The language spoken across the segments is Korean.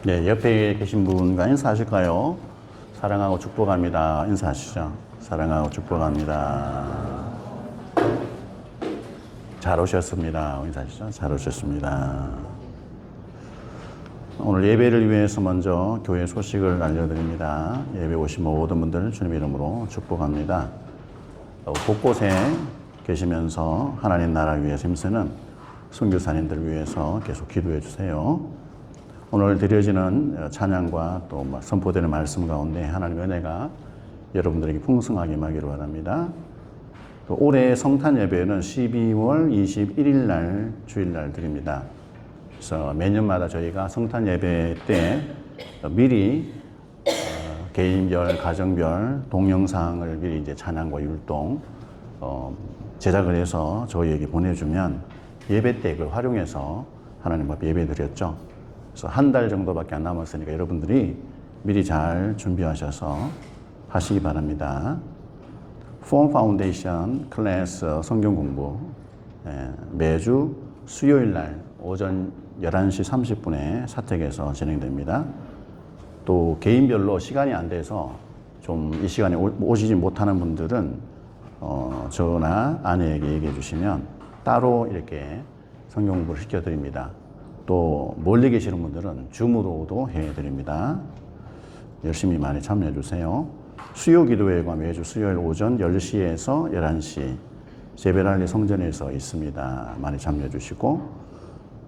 네, 옆에 계신 분과 인사하실까요? 사랑하고 축복합니다. 인사하시죠. 사랑하고 축복합니다. 잘 오셨습니다. 인사하시죠. 잘 오셨습니다. 오늘 예배를 위해서 먼저 교회 소식을 알려드립니다. 예배 오신 모든 분들 주님 이름으로 축복합니다. 곳곳에 계시면서 하나님 나라를 위해서 힘쓰는 선교사님들을 위해서 계속 기도해 주세요. 오늘 드려지는 찬양과 또 선포되는 말씀 가운데 하나님의 은혜가 여러분들에게 풍성하게 임하기를 바랍니다. 또 올해 성탄 예배는 12월 21일 날 주일날 드립니다. 그래서 매년마다 저희가 성탄 예배 때 미리 개인별, 가정별 동영상을 미리 이제 찬양과 율동 제작을 해서 저희에게 보내주면 예배 때 그걸 활용해서 하나님 앞에 예배 드렸죠. 그래서 한 달 정도밖에 안 남았으니까 여러분들이 미리 잘 준비하셔서 하시기 바랍니다. 폼 파운데이션 클래스 성경 공부 매주 수요일 날 오전 11시 30분에 사택에서 진행됩니다. 또 개인별로 시간이 안 돼서 좀 이 시간에 오시지 못하는 분들은 저나 아내에게 얘기해 주시면 따로 이렇게 성경 공부를 시켜드립니다. 또 멀리 계시는 분들은 줌으로도 해드립니다. 열심히 많이 참여해 주세요. 수요 기도회가 매주 수요일 오전 10시에서 11시 제베랄리 성전에서 있습니다. 많이 참여해 주시고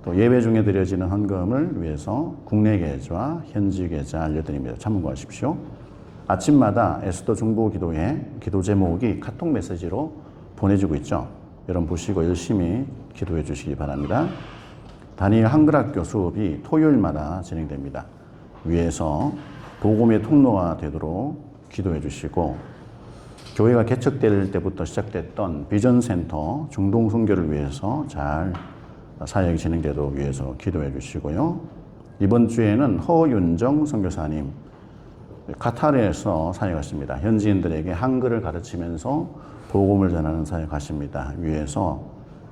또 예배 중에 드려지는 헌금을 위해서 국내 계좌, 현지 계좌 알려드립니다. 참고하십시오. 아침마다 에스더 중보 기도회 기도 제목이 카톡 메시지로 보내주고 있죠. 여러분 보시고 열심히 기도해 주시기 바랍니다. 단일 한글학교 수업이 토요일마다 진행됩니다. 위에서 복음의 통로가 되도록 기도해 주시고 교회가 개척될 때부터 시작됐던 비전센터 중동 선교를 위해서 잘 사역이 진행되도록 위해서 기도해 주시고요. 이번 주에는 허윤정 선교사님 카타르에서 사역하십니다. 현지인들에게 한글을 가르치면서 복음을 전하는 사역하십니다. 위에서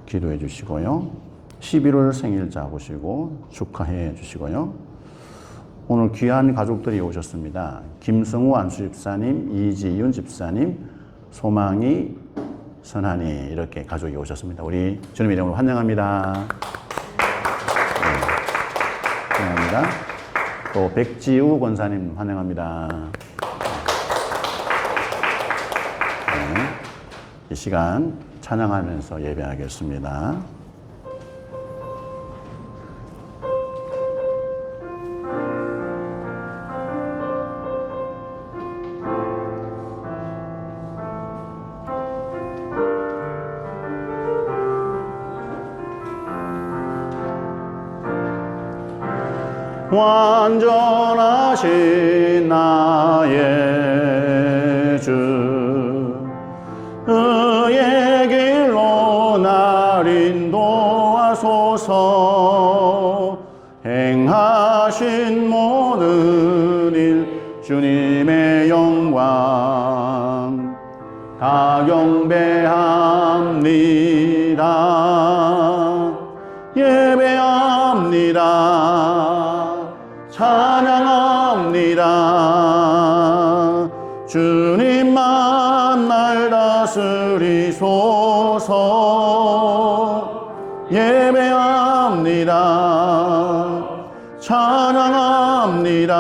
기도해 주시고요. 11월 생일자 보시고 축하해 주시고요. 오늘 귀한 가족들이 오셨습니다. 김승우 안수 집사님, 이지윤 집사님, 소망이, 선한이 이렇게 가족이 오셨습니다. 우리 주님 이름으로 환영합니다. 네, 환영합니다. 또 백지우 권사님 환영합니다. 네, 이 시간 찬양하면서 예배하겠습니다. 완전하신 나의 주 의의 길로 날 인도하소서. 행하신 모든 일 주님의 영광 다 경배합니다. 예배합니다. 찬양합니다. 주님만 날 다스리소서. 예배합니다. 찬양합니다.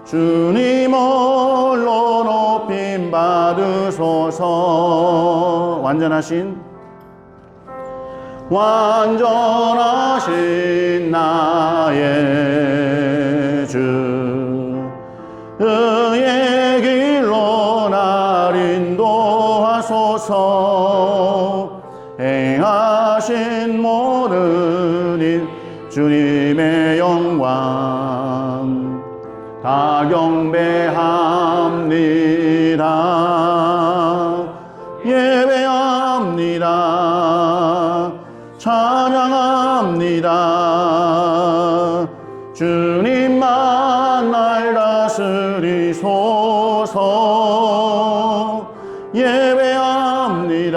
주님 홀로 높임 받으소서. 완전하신 나의 주 의의 길로 날 인도하소서. 행하신 모든 일 주님의 영광 다 경배합니다. 예배합니다. 찬양합니다. 주님만 날 다스리소서. 예배합니다.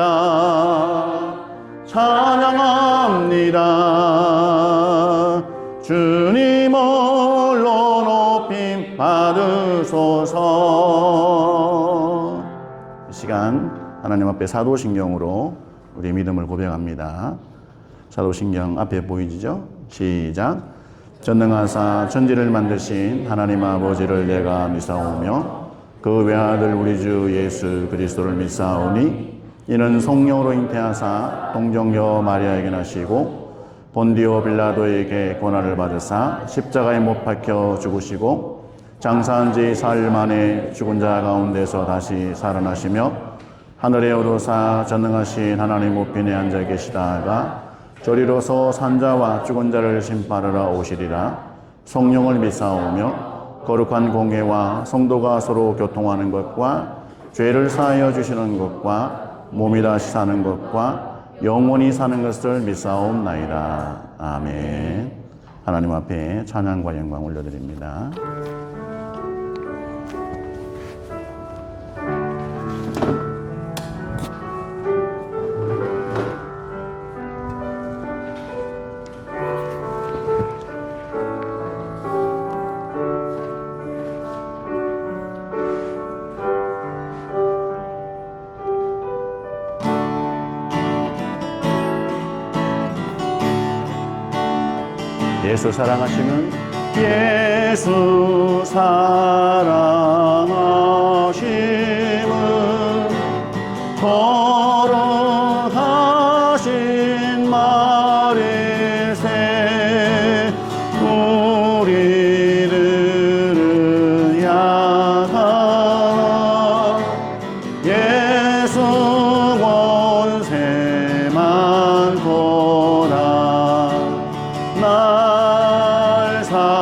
찬양합니다. 주님 홀로 높임 받으소서. 이 시간 하나님 앞에 사도신경으로 우리 믿음을 고백합니다. 사도신경 앞에 보이시죠? 시작. 전능하사 천지를 만드신 하나님 아버지를 내가 믿사오며 그 외아들 우리 주 예수 그리스도를 믿사오니 이는 성령으로 잉태하사 동정녀 마리아에게 나시고 본디오 빌라도에게 고난을 받으사 십자가에 못 박혀 죽으시고 장사한 지 사흘 만에 죽은 자 가운데서 다시 살아나시며 하늘에 오르사 전능하신 하나님 우편에 앉아 계시다가 저리로서 산자와 죽은 자를 심판하러 오시리라. 성령을 믿사오며 거룩한 공회와 성도가 서로 교통하는 것과 죄를 사하여 주시는 것과 몸이 다시 사는 것과 영원히 사는 것을 믿사옵나이다. 아멘. 하나님 앞에 찬양과 영광 올려드립니다. 예수 사랑하시는 예수 사랑하심은 거룩하신 말일세. 우리들은 약하나 예수 권세 많도다. 날 사랑하신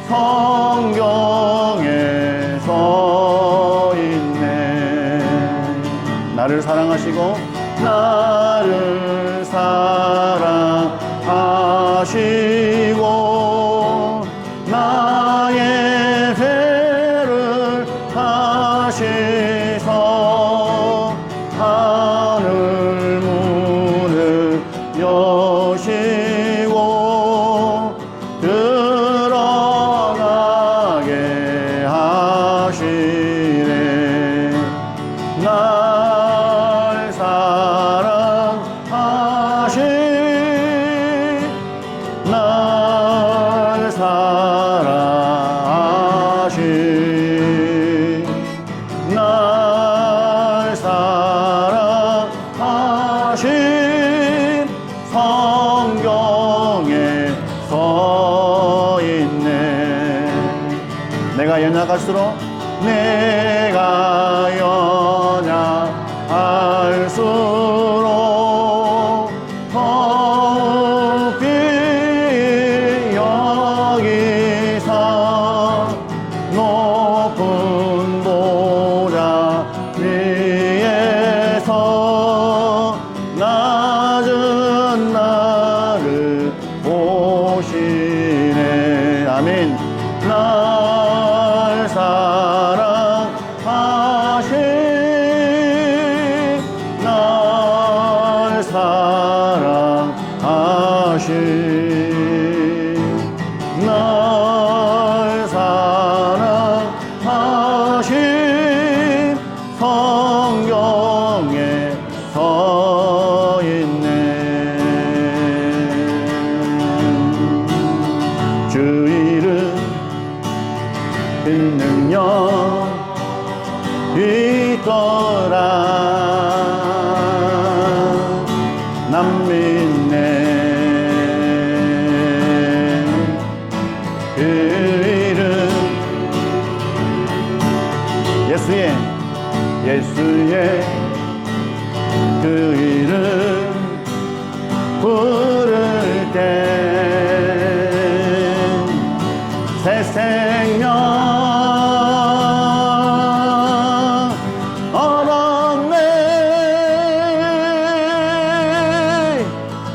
성경에 서 있네. 나를 사랑하시고 나를 사랑하시고 나의 죄를 하시서 하늘 문을 여시고 들어가게 하시네. 날 사랑하신 날 사랑하신 날 사랑하신 성경에 서 있네. 내가 연약할수록 내가 연약할수록 더욱 귀히 여기사 높은 보좌 위에서 낮은 나를 보시네. 아멘. 날 사랑하신 날 사랑하신 날 사랑하신 성경에 서 있네. 주 이름 능력 있더라. 난 믿네. 그 이름 예수의 그 이름 부를 때 새 생명 얻었네.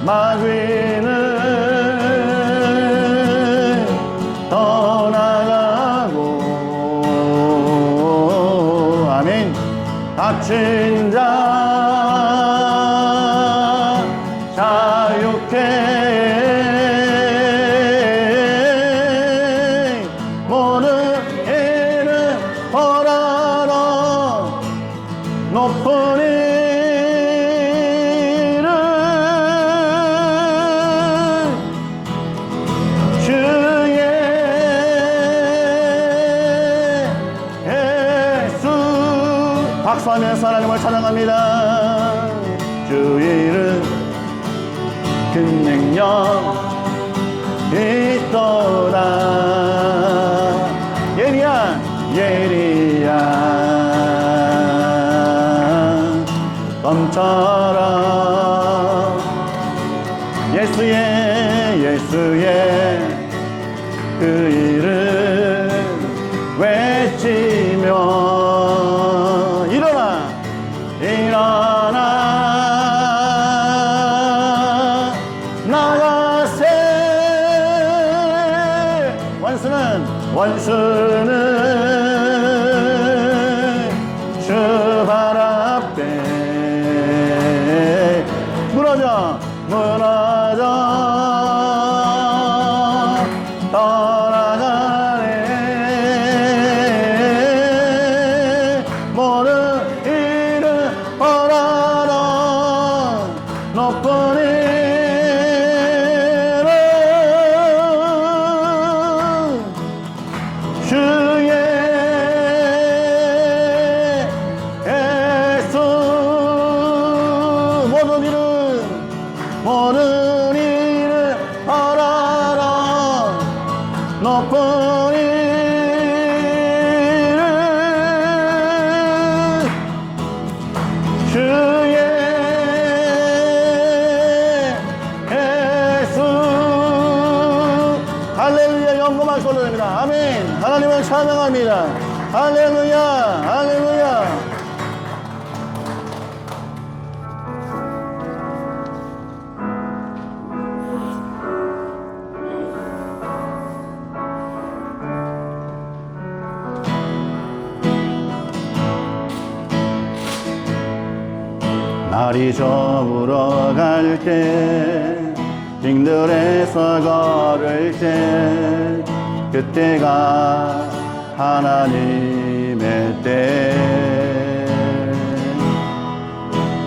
마귀는 기뻐하면서 하나님을 찬양합니다. 주 이름 큰 능력 있도다. 예리야 검처럼 예수의 그 이름 외치며 일어나 나가세. 원수는 주 발 앞에 무너져 떠나가네. 모든 일을 벌하러 높은 이름 주의 예수. 모든 일을 벌하러 높은 이름 주의 예수. 할렐루야. 영광을 돌려드립니다. 아멘. 하나님을 찬양합니다. 할렐루야 할렐루야. 날이 저물어 갈 때 빙들에서 걸을 때 그때가 하나님의 때.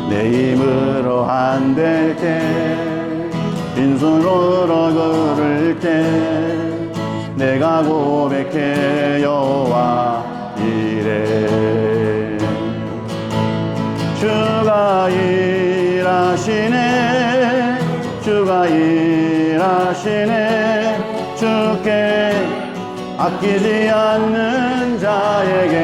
내 힘으로 안 될 때 빈손으로 걸을 때 내가 고백해 여호와 이래. 주가 일하시네 주가 일하시네. 주께 아끼지 않는 자에게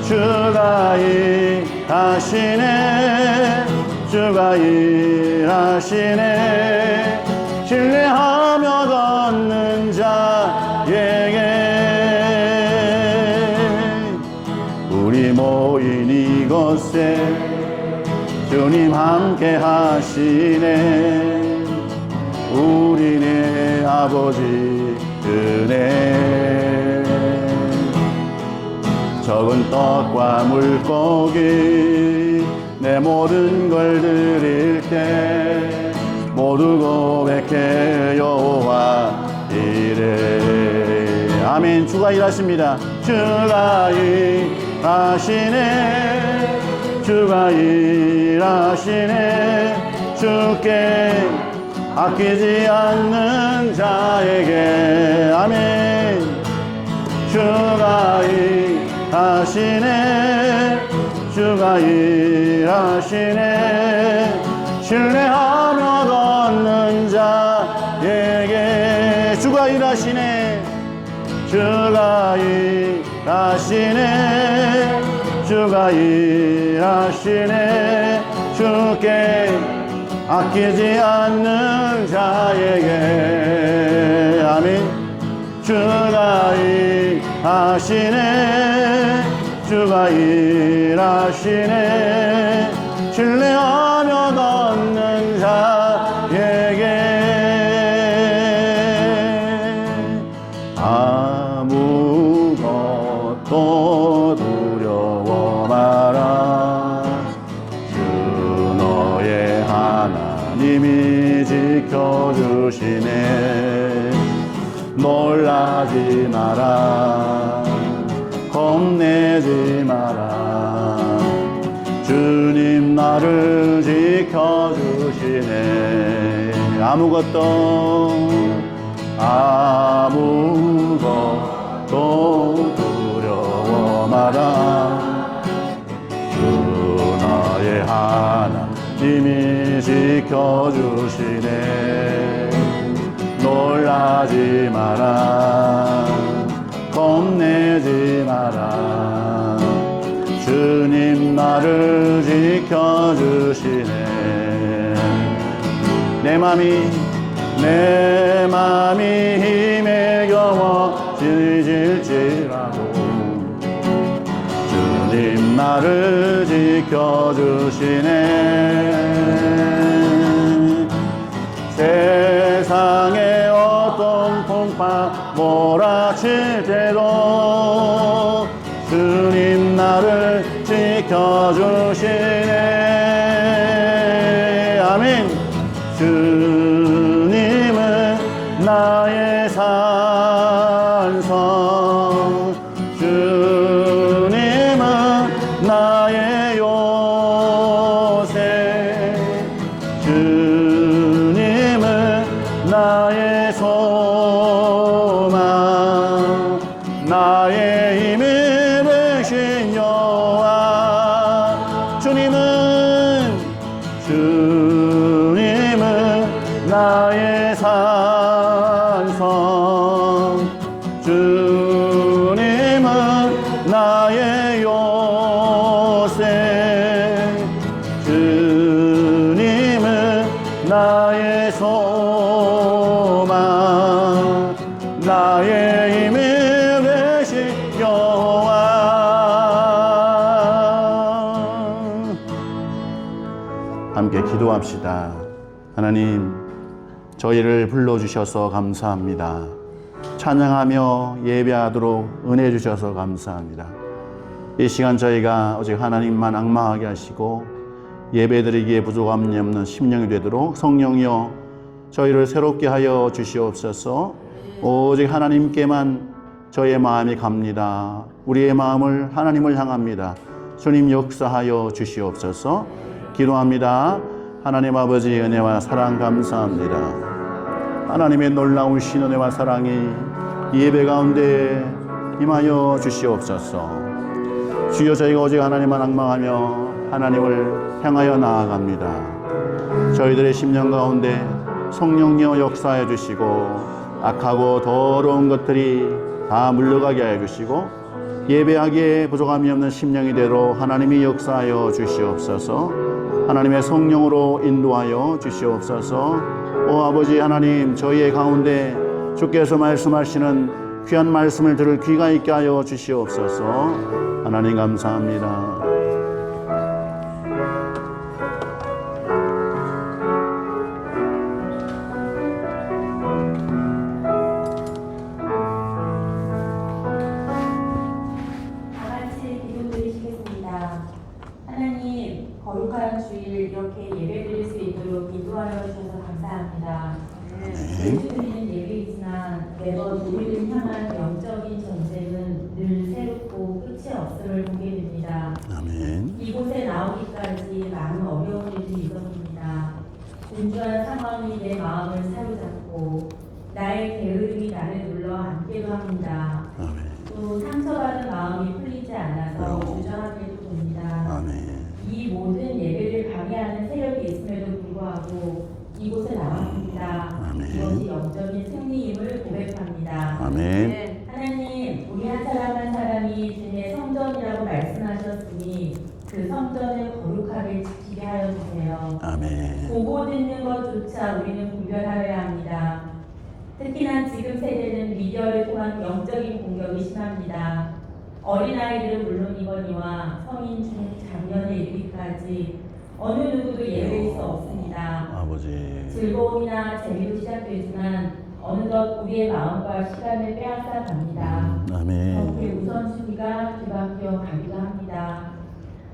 주가 일하시네 주가 일하시네. 신뢰하며 걷는 자에게 우리 모인 이곳에 주님 함께 하시네. 우리 내 아버지 은혜. 적은 떡과 물고기 내 모든 걸 드릴 때 모두 고백해 여호와 이래. 아멘. 주가 일하십니다. 주가 일하시네 주가 일하시네. 주께 아끼지 않는 자에게 아멘. 주가 일하시네 주가 일하시네. 신뢰하며 걷는 자에게 주가 일하시네 주가 일하시네 주가 일하시네. 주께 아끼지 않는 자에게 아멘. 주가 일하시네 주가 일하시네. 신뢰하며 걷는 자에게 아무것도 두려워 마라. 주 너의 하나님이 지켜주시네. 놀라지 마라 겁내지 마라. 주님 나를 지켜주시네. 아무것도 두려워 마라. 마라. 주 너의 하나님이 지켜주시네. 놀라지 마라. 겁내지 마라. 주님 나를 지켜주시네. 내 맘이 힘에 겨워 지질지라도 주님 나를 지켜주시네. 세상에 어떤 풍파 몰아칠 때도 주님 나를 지켜주시네. 아멘. 주님은 나의 산성, 주님은 나의 요새, 주님은 나의 소망, 나의 힘을 되신 여호와. 주님은 나의 산성, 주님은 나의 요새, 주님은 나의 소망, 나의 힘을 되신 여호와. 함께 기도합시다. 하나님, 저희를 불러주셔서 감사합니다. 찬양하며 예배하도록 은혜 주셔서 감사합니다. 이 시간 저희가 오직 하나님만 앙망하게 하시고 예배드리기에 부족함이 없는 심령이 되도록 성령이여 저희를 새롭게 하여 주시옵소서. 오직 하나님께만 저희의 마음이 갑니다. 우리의 마음을 하나님을 향합니다. 주님 역사하여 주시옵소서. 기도합니다. 하나님 아버지 은혜와 사랑 감사합니다. 하나님의 놀라우신 은혜와 사랑이 예배 가운데 임하여 주시옵소서. 주여, 저희가 오직 하나님만 앙망하며 하나님을 향하여 나아갑니다. 저희들의 심령 가운데 성령여 역사해 주시고 악하고 더러운 것들이 다 물러가게 하여 주시고 예배하기에 부족함이 없는 심령이 되도록 하나님이 역사하여 주시옵소서. 하나님의 성령으로 인도하여 주시옵소서. 오 아버지 하나님, 저희의 가운데 주께서 말씀하시는 귀한 말씀을 들을 귀가 있게 하여 주시옵소서. 하나님 감사합니다. 거룩한 주일 이렇게 예배드릴 수 있도록 인도하여 주셔서 감사합니다. 매주 드리는 예배이지만 매번 우리를 향한 영적인 전쟁은 늘 새롭고 끝이 없음을 보게 됩니다. 아멘. 이곳에 나오기까지 많은 어려운 일들이 있었습니다. 분주한 상황이 내 마음을 사로잡고 나의 게으름이 나를 눌러 앉게도 합니다. 아멘. 또 상처받은 마음이 풀리지 않아서 주저하게도 됩니다. 아멘. 이 모든 예배를 방해하는 세력이 있음에도 불구하고 이곳에 나왔습니다. 아멘. 이것이 영적인 승리임을 고백합니다. 아멘. 하나님, 우리 한 사람 한 사람이 주님의 성전이라고 말씀하셨으니 그 성전을 거룩하게 지키게 하여 주세요. 아멘. 보고 듣는 것조차 우리는 구별하여야 합니다. 특히나 지금 세대는 미디어를 통한 영적인 공격이 심합니다. 어린아이들은 물론이거니와 성인, 중, 장년에 이르기까지 어느 누구도 예외일 수 없습니다. 아버지. 즐거움이나 재미로 시작되지만 어느덧 우리의 마음과 시간을 빼앗아 갑니다. 아멘. 그렇게 우선순위가 뒤바뀌어 가기도 합니다.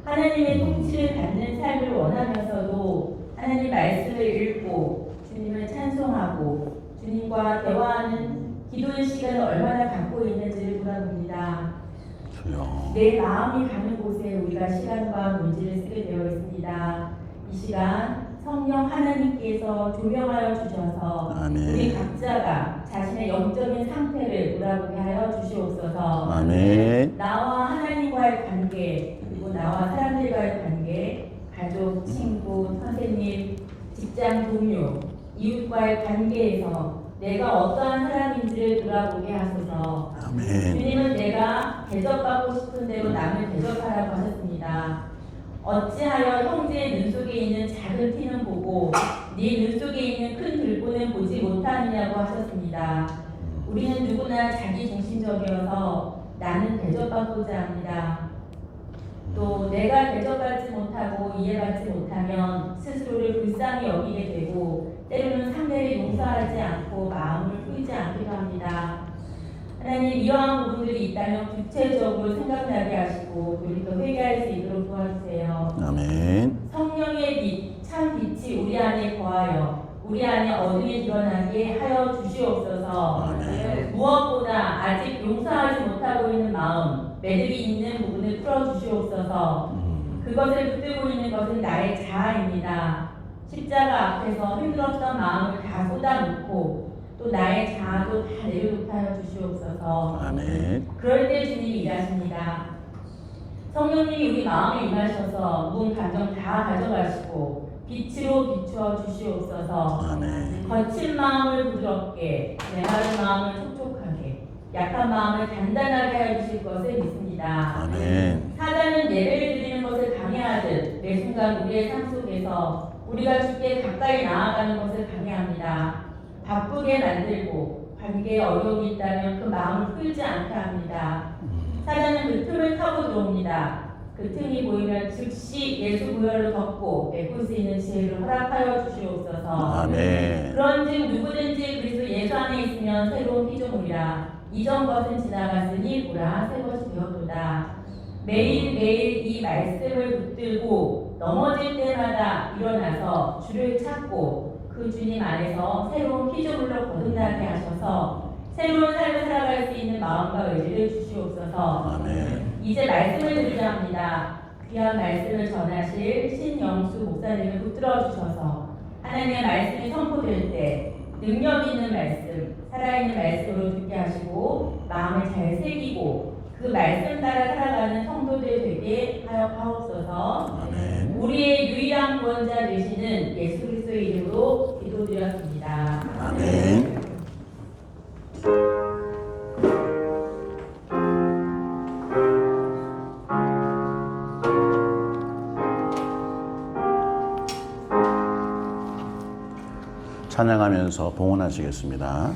하나님의 통치를 받는 삶을 원하면서도 하나님 말씀을 읽고 주님을 찬송하고 주님과 대화하는 기도의 시간을 얼마나 갖고 있는지를 돌아봅니다. 내 마음이 가는 곳에 우리가 시간과 문지를 쓰게 되어 있습니다. 이 시간 성령 하나님께서 조명하여 주셔서 아멘. 우리 각자가 자신의 영적인 상태를 돌아보게 하여 주시옵소서. 아멘. 나와 하나님과의 하나님과의 관계, 그리고 나와 사람들과의 관계, 가족, 친구, 선생님, 직장 동료, 이웃과의 관계에서 내가 어떠한 사람인지를 돌아보게 하소서. 아멘. 주님은 내가 대접받고 싶은 대로 남을 대접하라고 하셨습니다. 어찌하여 형제의 눈 속에 있는 작은 티는 보고 네 눈 속에 있는 큰 들보는 보지 못하느냐고 하셨습니다. 우리는 누구나 자기 중심적이어서 나는 대접받고자 합니다. 또 내가 대접받지 못하고 이해받지 못하면 스스로를 불쌍히 여기게 되고 때로는 상대를 용서하지 않고 마음을 풀지 않기도 합니다. 하나님, 이러한 부분들이 있다면 구체적으로 생각나게 하시고 돌이켜 회개할 수 있도록 도와주세요. 아멘. 성령의 빛, 참 빛이 우리 안에 거하여 우리 안에 어둠이 드러나게 하여 주시옵소서. 아멘. 무엇보다 아직 용서하지 못하고 있는 마음, 매듭이 있는 부분을 풀어주시옵소서. 그것을 붙들고 있는 것은 나의 자아입니다. 십자가 앞에서 힘들었던 마음을 다 쏟아놓고 또 나의 자아도 다 내려놓게 하여 주시옵소서. 아멘. 그럴 때 주님이 일하십니다. 성령님이 우리 마음에 임하셔서 모든 감정 다 가져가시고 빛으로 비추어 주시옵소서. 아멘. 거친 마음을 부드럽게, 메마른 마음을 촉촉하게, 약한 마음을 단단하게 하여 주실 것을 믿습니다. 아멘. 사단은 예배를 드리는 것을 방해하듯 매 순간 우리의 삶 속에서 우리가 주께 가까이 나아가는 것을 방해합니다. 바쁘게 만들고 관계에 어려움이 있다면 그 마음을 풀지 않게 합니다. 사단은 그 틈을 타고 들어옵니다. 그 틈이 보이면 즉시 예수 구혈을 걷고 메꿀 수 있는 지혜를 허락하여 주시옵소서. 아멘. 그런즉 누구든지 그리스도 예수 안에 있으면 새로운 피조물이라. 이전 것은 지나갔으니 보라 새 것이 되었도다. 매일매일 이 말씀을 붙들고 넘어질 때마다 일어나서 주를 찾고 그 주님 안에서 새로운 피조물로 거듭나게 하셔서 새로운 삶을 살아갈 수 있는 마음과 의지를 주시옵소서. 아멘. 이제 말씀을 드리려 합니다. 귀한 말씀을 전하실 신영수 목사님을 붙들어 주셔서 하나님의 말씀이 선포될 때 능력 있는 말씀, 살아있는 말씀으로 듣게 하시고 마음을 잘 새기고 그 말씀 따라 살아가는 성도들 되게 하옵소서. 아멘. 우리의 유일한 구원자 되시는 예수 그리스도의 이름으로 기도드렸습니다. 아멘. 찬양하면서 봉헌하시겠습니다.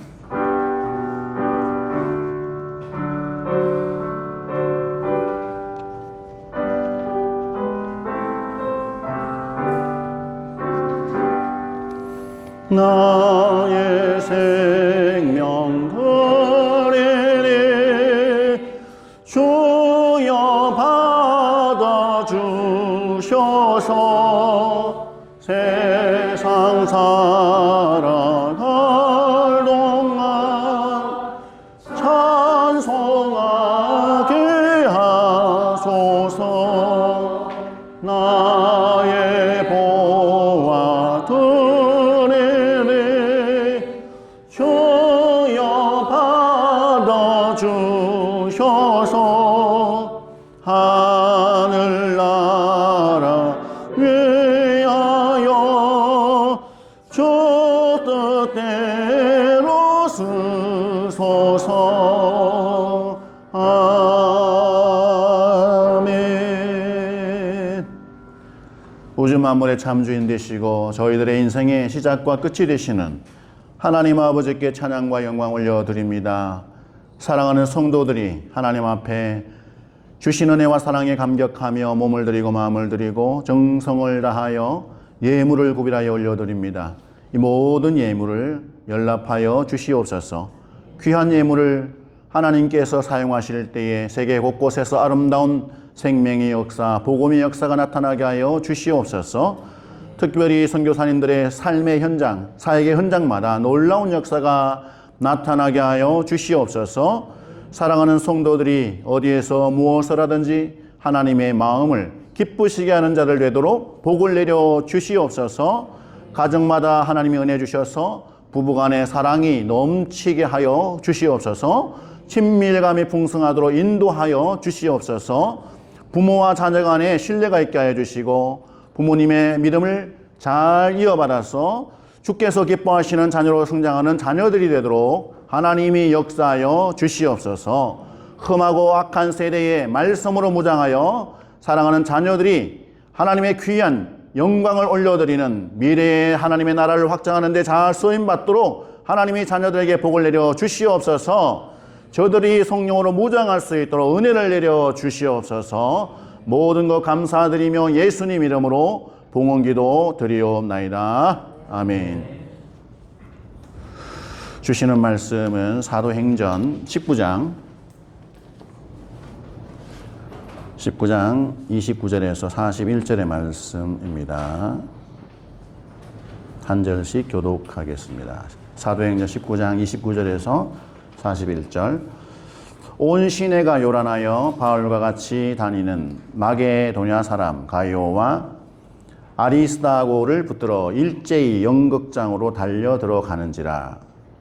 나의 생명 그리니 주여 받아주셔서 세상 살아갈 동안 찬송하게 하소서. 나의 보아 드리니 주여 받아주셔서 하늘나라 위하여 주 뜻대로 쓰소서. 아멘. 우주 만물의 참주인 되시고 저희들의 인생의 시작과 끝이 되시는 하나님 아버지께 찬양과 영광 올려드립니다. 사랑하는 성도들이 하나님 앞에 주신 은혜와 사랑에 감격하며 몸을 드리고 마음을 드리고 정성을 다하여 예물을 구별하여 올려드립니다. 이 모든 예물을 연락하여 주시옵소서. 귀한 예물을 하나님께서 사용하실 때에 세계 곳곳에서 아름다운 생명의 역사, 복음의 역사가 나타나게 하여 주시옵소서. 특별히 선교사님들의 삶의 현장, 사역의 현장마다 놀라운 역사가 나타나게 하여 주시옵소서. 사랑하는 성도들이 어디에서 무엇을 하든지 하나님의 마음을 기쁘시게 하는 자들 되도록 복을 내려 주시옵소서. 가정마다 하나님이 은혜 주셔서 부부간의 사랑이 넘치게 하여 주시옵소서. 친밀감이 풍성하도록 인도하여 주시옵소서. 부모와 자녀 간에 신뢰가 있게 하여 주시고 부모님의 믿음을 잘 이어받아서 주께서 기뻐하시는 자녀로 성장하는 자녀들이 되도록 하나님이 역사하여 주시옵소서. 흠하고 악한 세대에 말씀으로 무장하여 사랑하는 자녀들이 하나님의 귀한 영광을 올려드리는 미래의 하나님의 나라를 확장하는 데 잘 쓰임받도록 하나님이 자녀들에게 복을 내려 주시옵소서. 저들이 성령으로 무장할 수 있도록 은혜를 내려 주시옵소서. 모든 것 감사드리며 예수님 이름으로 봉헌기도 드리옵나이다. 아멘. 주시는 말씀은 사도행전 19장 29절에서 41절의 말씀입니다. 한 절씩 교독하겠습니다. 사도행전 19장 29절에서 41절. 온 시내가 요란하여 바울과 같이 다니는 마게도냐 사람 가이오와 아리스다고를 붙들어 일제히 연극장으로 달려 들어가는지라.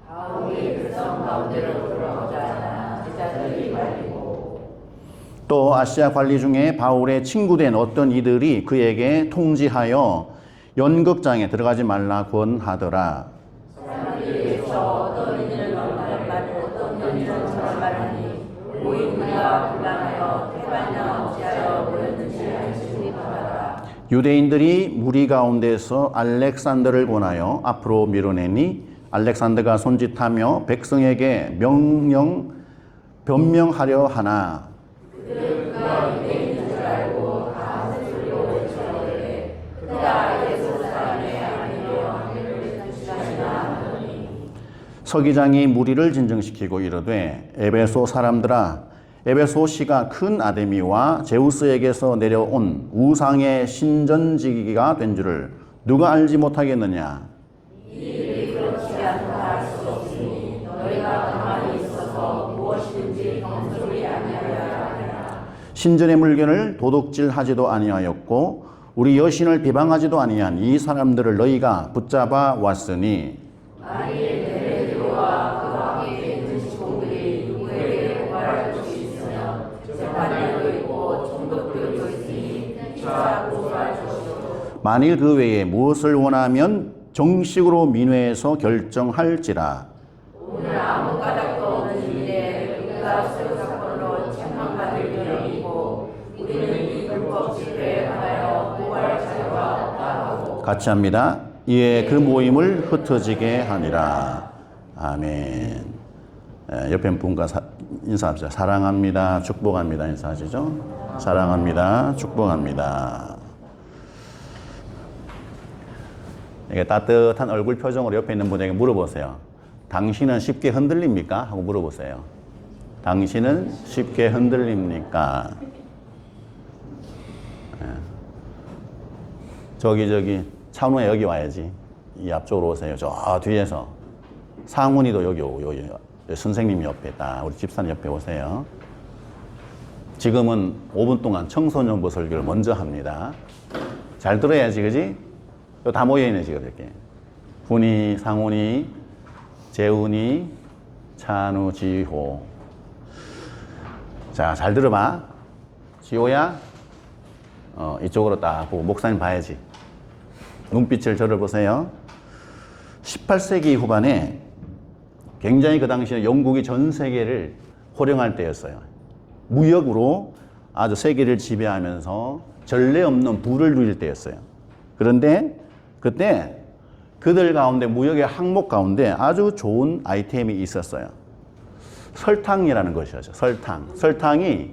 바울이 그 성 가운데로 들어가자 제자들이 말리고. 또 아시아 관리 중에 바울의 친구된 어떤 이들이 그에게 통지하여 연극장에 들어가지 말라 권하더라. 사람들이 어떤 이들을 말하고 어떤 이들은 저를 말하니 모인 우리가 곤란하여 태반이나 어찌하여 모였는지 알 수 있다. 유대인들이 무리 가운데서 알렉산더를 권하여 앞으로 밀어내니 알렉산더가 손짓하며 백성에게 변명하려 하나. 그들은 그가 유대인인 줄 알고 다 한 소리로 외쳐오되 그가 예수 사람의 아니며 하늘을 뜻하시나 하더니. 서기장이 무리를 진정시키고 이르되 에베소 사람들아, 에베소시가 큰 아데미와 제우스에게서 내려온 우상의 신전지기가 된 줄을 누가 알지 못하겠느냐. 이들이 그렇지 않다 할 수 없으니 너희가 가만히 있어서 무엇이든지 경솔히 아니하여야 하리라. 신전의 물건을 도둑질하지도 아니하였고 우리 여신을 비방하지도 아니한 이 사람들을 너희가 붙잡아 왔으니 만일 데메드로와 그와 함께 있는 직공들이 누구에게 고발할 것이 있으면 재판에도 있고 총독들도 있으니 피차 고소할 것이요. 만일 그 외에 무엇을 원하면 정식으로 민회에서 결정할지라. 오늘 아무 까닭도 없는 일에 우리가 새로 사건으로 책망받을 일이 있고 우리는 이 불법 집회에 관하여 고발 자료가 없다 하고. 같이 합니다. 이에 그 모임을 흩어지게 하니라. 아멘. 옆에 분과 인사합시다. 사랑합니다. 축복합니다. 인사하시죠. 사랑합니다. 축복합니다. 이게 따뜻한 얼굴 표정으로 옆에 있는 분에게 물어보세요. 당신은 쉽게 흔들립니까? 하고 물어보세요. 당신은 쉽게 흔들립니까? 저기 찬우야 여기 와야지. 이 앞쪽으로 오세요. 저 뒤에서. 상훈이도 여기 선생님 옆에 있다. 우리 집사님 옆에 오세요. 지금은 5분 동안 청소년부 설교를 먼저 합니다. 잘 들어야지, 그지? 다 모여있네, 지금 이렇게. 훈이, 상훈이, 재훈이, 찬우, 지호. 자, 잘 들어봐. 지호야, 이쪽으로 딱 보고 목사님 봐야지. 눈빛을 저를 보세요. 18세기 후반에 굉장히 그 당시에 영국이 전 세계를 호령할 때였어요. 무역으로 아주 세계를 지배하면서 전례 없는 부를 누릴 때였어요. 그런데 그때 그들 가운데 무역의 항목 가운데 아주 좋은 아이템이 있었어요. 설탕이라는 것이었죠. 설탕이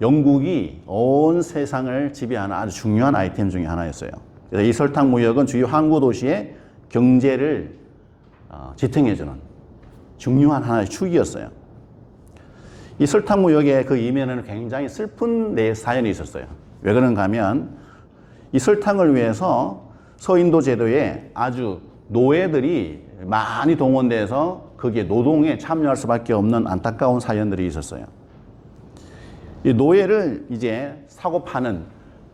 영국이 온 세상을 지배하는 아주 중요한 아이템 중에 하나였어요. 그래서 이 설탕 무역은 주요 항구 도시의 경제를 지탱해주는 중요한 하나의 축이었어요. 이 설탕 무역의 그 이면에는 굉장히 슬픈 사연이 있었어요. 왜 그런가 하면 이 설탕을 위해서 서인도 제도에 아주 노예들이 많이 동원돼서 거기에 노동에 참여할 수밖에 없는 안타까운 사연들이 있었어요. 이 노예를 이제 사고 파는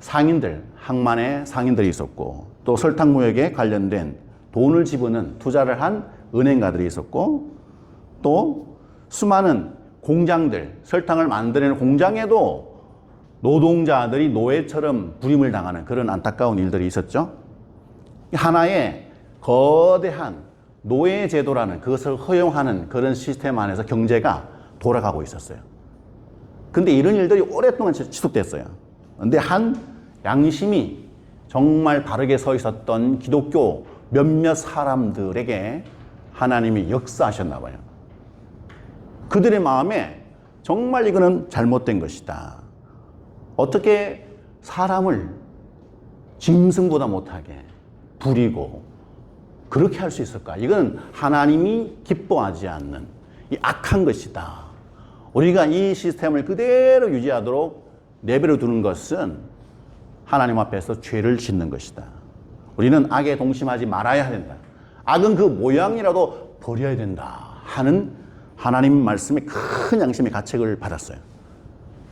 상인들, 항만의 상인들이 있었고, 또 설탕 무역에 관련된 돈을 집어넣은 투자를 한 은행가들이 있었고, 또 수많은 공장들, 설탕을 만드는 공장에도 노동자들이 노예처럼 부림을 당하는 그런 안타까운 일들이 있었죠. 하나의 거대한 노예제도라는 그것을 허용하는 그런 시스템 안에서 경제가 돌아가고 있었어요. 근데 이런 일들이 오랫동안 지속됐어요. 근데 한 양심이 정말 바르게 서 있었던 기독교 몇몇 사람들에게 하나님이 역사하셨나 봐요. 그들의 마음에 정말 이거는 잘못된 것이다. 어떻게 사람을 짐승보다 못하게 부리고 그렇게 할 수 있을까? 이건 하나님이 기뻐하지 않는 이 악한 것이다. 우리가 이 시스템을 그대로 유지하도록 내버려 두는 것은 하나님 앞에서 죄를 짓는 것이다. 우리는 악에 동심하지 말아야 된다. 악은 그 모양이라도 버려야 된다 하는 하나님 말씀에 큰 양심의 가책을 받았어요.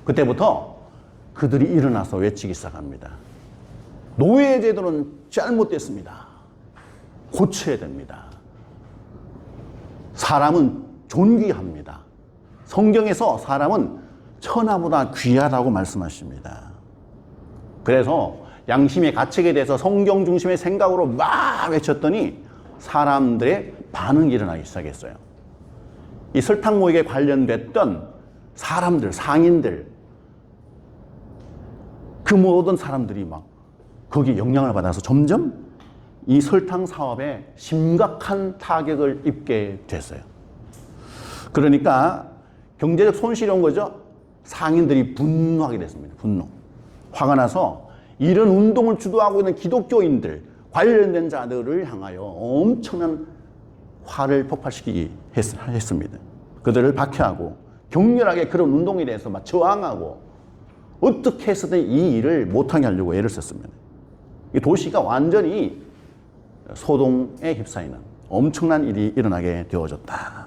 그때부터 그들이 일어나서 외치기 시작합니다. 노예제도는 잘못됐습니다. 고쳐야 됩니다. 사람은 존귀합니다. 성경에서 사람은 천하보다 귀하다고 말씀하십니다. 그래서 양심의 가책에 대해서 성경 중심의 생각으로 막 외쳤더니 사람들의 반응이 일어나기 시작했어요. 이 설탕 모욕에 관련됐던 사람들, 상인들, 그 모든 사람들이 막 거기에 영향을 받아서 점점 이 설탕 사업에 심각한 타격을 입게 됐어요. 그러니까 경제적 손실이 온 거죠. 상인들이 분노하게 됐습니다. 분노. 화가 나서 이런 운동을 주도하고 있는 기독교인들, 관련된 자들을 향하여 엄청난 화를 폭발시키기 했습니다. 그들을 박해하고 격렬하게 그런 운동에 대해서 막 저항하고 어떻게 해서든 이 일을 못하게 하려고 애를 썼습니다. 이 도시가 완전히 소동에 휩싸이는 엄청난 일이 일어나게 되어졌다.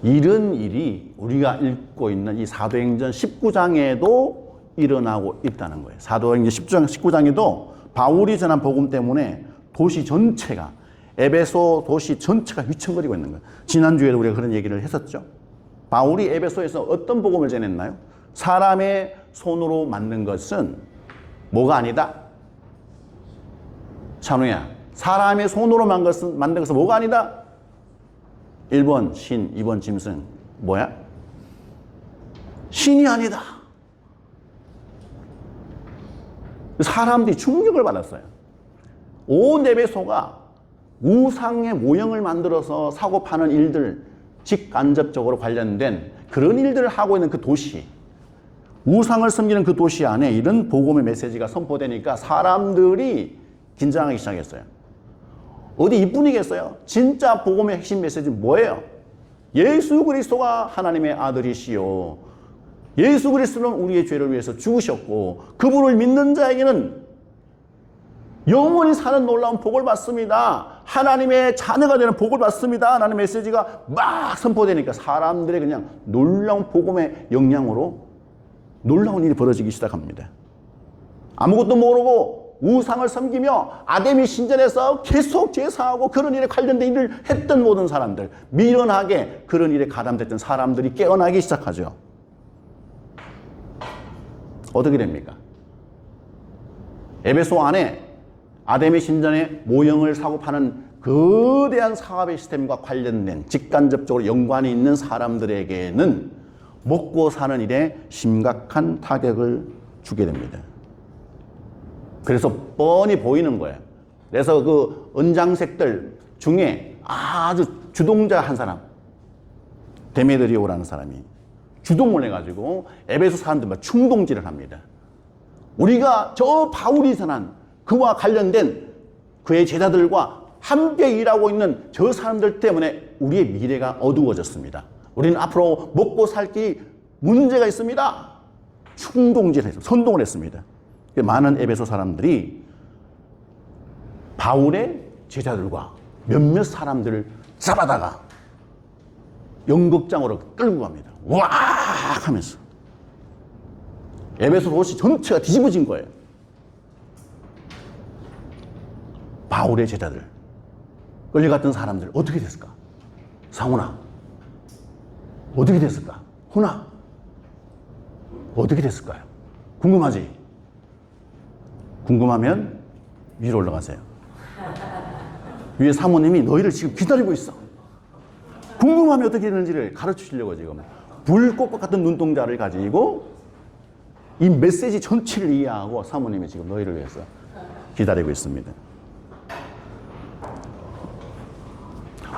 이런 일이 우리가 읽고 있는 이 사도행전 19장에도 일어나고 있다는 거예요. 사도행전 19장에도 바울이 전한 복음 때문에 도시 전체가, 에베소 도시 전체가 휘청거리고 있는 거예요. 지난주에도 우리가 그런 얘기를 했었죠. 바울이 에베소에서 어떤 복음을 전했나요? 사람의 손으로 만든 것은 뭐가 아니다? 찬우야, 사람의 손으로 만든 것은 뭐가 아니다? 1번 신, 2번 짐승. 뭐야? 신이 아니다. 사람들이 충격을 받았어요. 온 에베소가 우상의 모형을 만들어서 사고 파는 일들, 직간접적으로 관련된 그런 일들을 하고 있는 그 도시, 우상을 섬기는 그 도시 안에 이런 복음의 메시지가 선포되니까 사람들이 긴장하기 시작했어요. 어디 이뿐이겠어요? 진짜 복음의 핵심 메시지는 뭐예요? 예수 그리스도가 하나님의 아들이시요, 예수 그리스도는 우리의 죄를 위해서 죽으셨고 그분을 믿는 자에게는 영원히 사는 놀라운 복을 받습니다. 하나님의 자녀가 되는 복을 받습니다. 라는 메시지가 막 선포되니까 사람들의 그냥 놀라운 복음의 영향으로 놀라운 일이 벌어지기 시작합니다. 아무것도 모르고 우상을 섬기며 아데미 신전에서 계속 제사하고 그런 일에 관련된 일을 했던 모든 사람들, 미련하게 그런 일에 가담됐던 사람들이 깨어나기 시작하죠. 어떻게 됩니까? 에베소 안에 아데미 신전의 모형을 사고 파는 거대한 사업의 시스템과 관련된 직간접적으로 연관이 있는 사람들에게는 먹고 사는 일에 심각한 타격을 주게 됩니다. 그래서 뻔히 보이는 거예요. 그래서 그 은장색들 중에 아주 주동자 한 사람, 데메드리오라는 사람이 주동을 해가지고 에베소 사람들만 충동질을 합니다. 우리가 저 바울이 전한 그와 관련된 그의 제자들과 함께 일하고 있는 저 사람들 때문에 우리의 미래가 어두워졌습니다. 우리는 앞으로 먹고 살 길이 문제가 있습니다. 충동질해서 선동을 했습니다. 많은 에베소 사람들이 바울의 제자들과 몇몇 사람들을 잡아다가 연극장으로 끌고 갑니다. 와 하면서 에베소 도시 전체가 뒤집어진 거예요. 바울의 제자들, 끌려갔던 사람들 어떻게 됐을까? 상훈아, 어떻게 됐을까? 훈아, 어떻게 됐을까요? 궁금하지? 궁금하면 위로 올라가세요. 위에 사모님이 너희를 지금 기다리고 있어. 궁금하면 어떻게 되는지를 가르치려고 지금 불꽃과 같은 눈동자를 가지고 이 메시지 전체를 이해하고 사모님이 지금 너희를 위해서 기다리고 있습니다.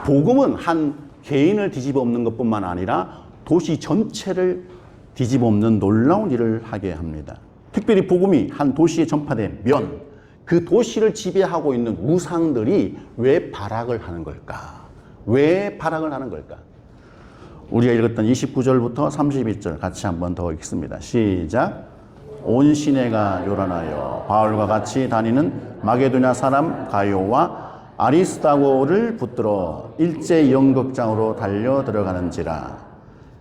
복음은 한 개인을 뒤집어 엎는 것뿐만 아니라 도시 전체를 뒤집어 엎는 놀라운 일을 하게 합니다. 특별히 복음이 한 도시에 전파되면 그 도시를 지배하고 있는 우상들이 왜 발악을 하는 걸까? 왜 발악을 하는 걸까? 우리가 읽었던 29절부터 32절 같이 한번 더 읽습니다. 시작. 온 시내가 요란하여 바울과 같이 다니는 마게도냐 사람 가요와 아리스다고를 붙들어 일제 연극장으로 달려 들어가는지라.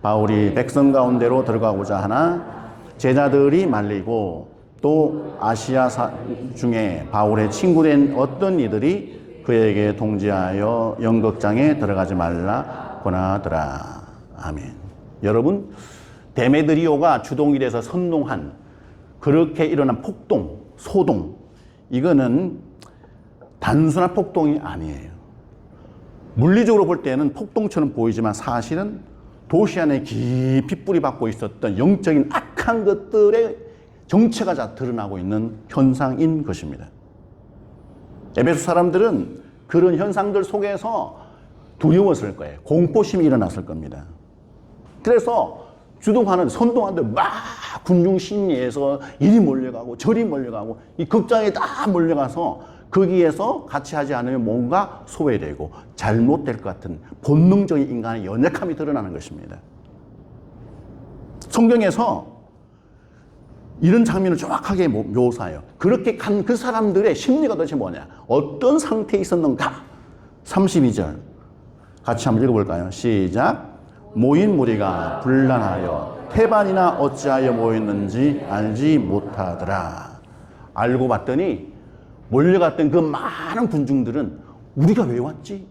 바울이 백성 가운데로 들어가고자 하나 제자들이 말리고 또 아시아 중에 바울의 친구된 어떤 이들이 그에게 통지하여 연극장에 들어가지 말라 권하더라. 아멘. 여러분, 데메드리오가 주동일에서 선동한 그렇게 일어난 폭동, 소동, 이거는 단순한 폭동이 아니에요. 물리적으로 볼 때는 폭동처럼 보이지만 사실은 도시 안에 깊이 뿌리박고 있었던 영적인 악한 것들의 정체가 다 드러나고 있는 현상인 것입니다. 에베소 사람들은 그런 현상들 속에서 두려웠을 거예요. 공포심이 일어났을 겁니다. 그래서 주동하는 선동하는데 막 군중 심리에서 이리 몰려가고 저리 몰려가고 이 극장에 다 몰려가서 거기에서 같이 하지 않으면 뭔가 소외되고 잘못될 것 같은 본능적인 인간의 연약함이 드러나는 것입니다. 성경에서 이런 장면을 정확하게 묘사해요. 그렇게 간 그 사람들의 심리가 도대체 뭐냐? 어떤 상태에 있었는가? 32절 같이 한번 읽어볼까요? 시작. 모인 무리가 분란하여 태반이나 어찌하여 모였는지 알지 못하더라. 알고 봤더니 몰려갔던 그 많은 군중들은 우리가 왜 왔지?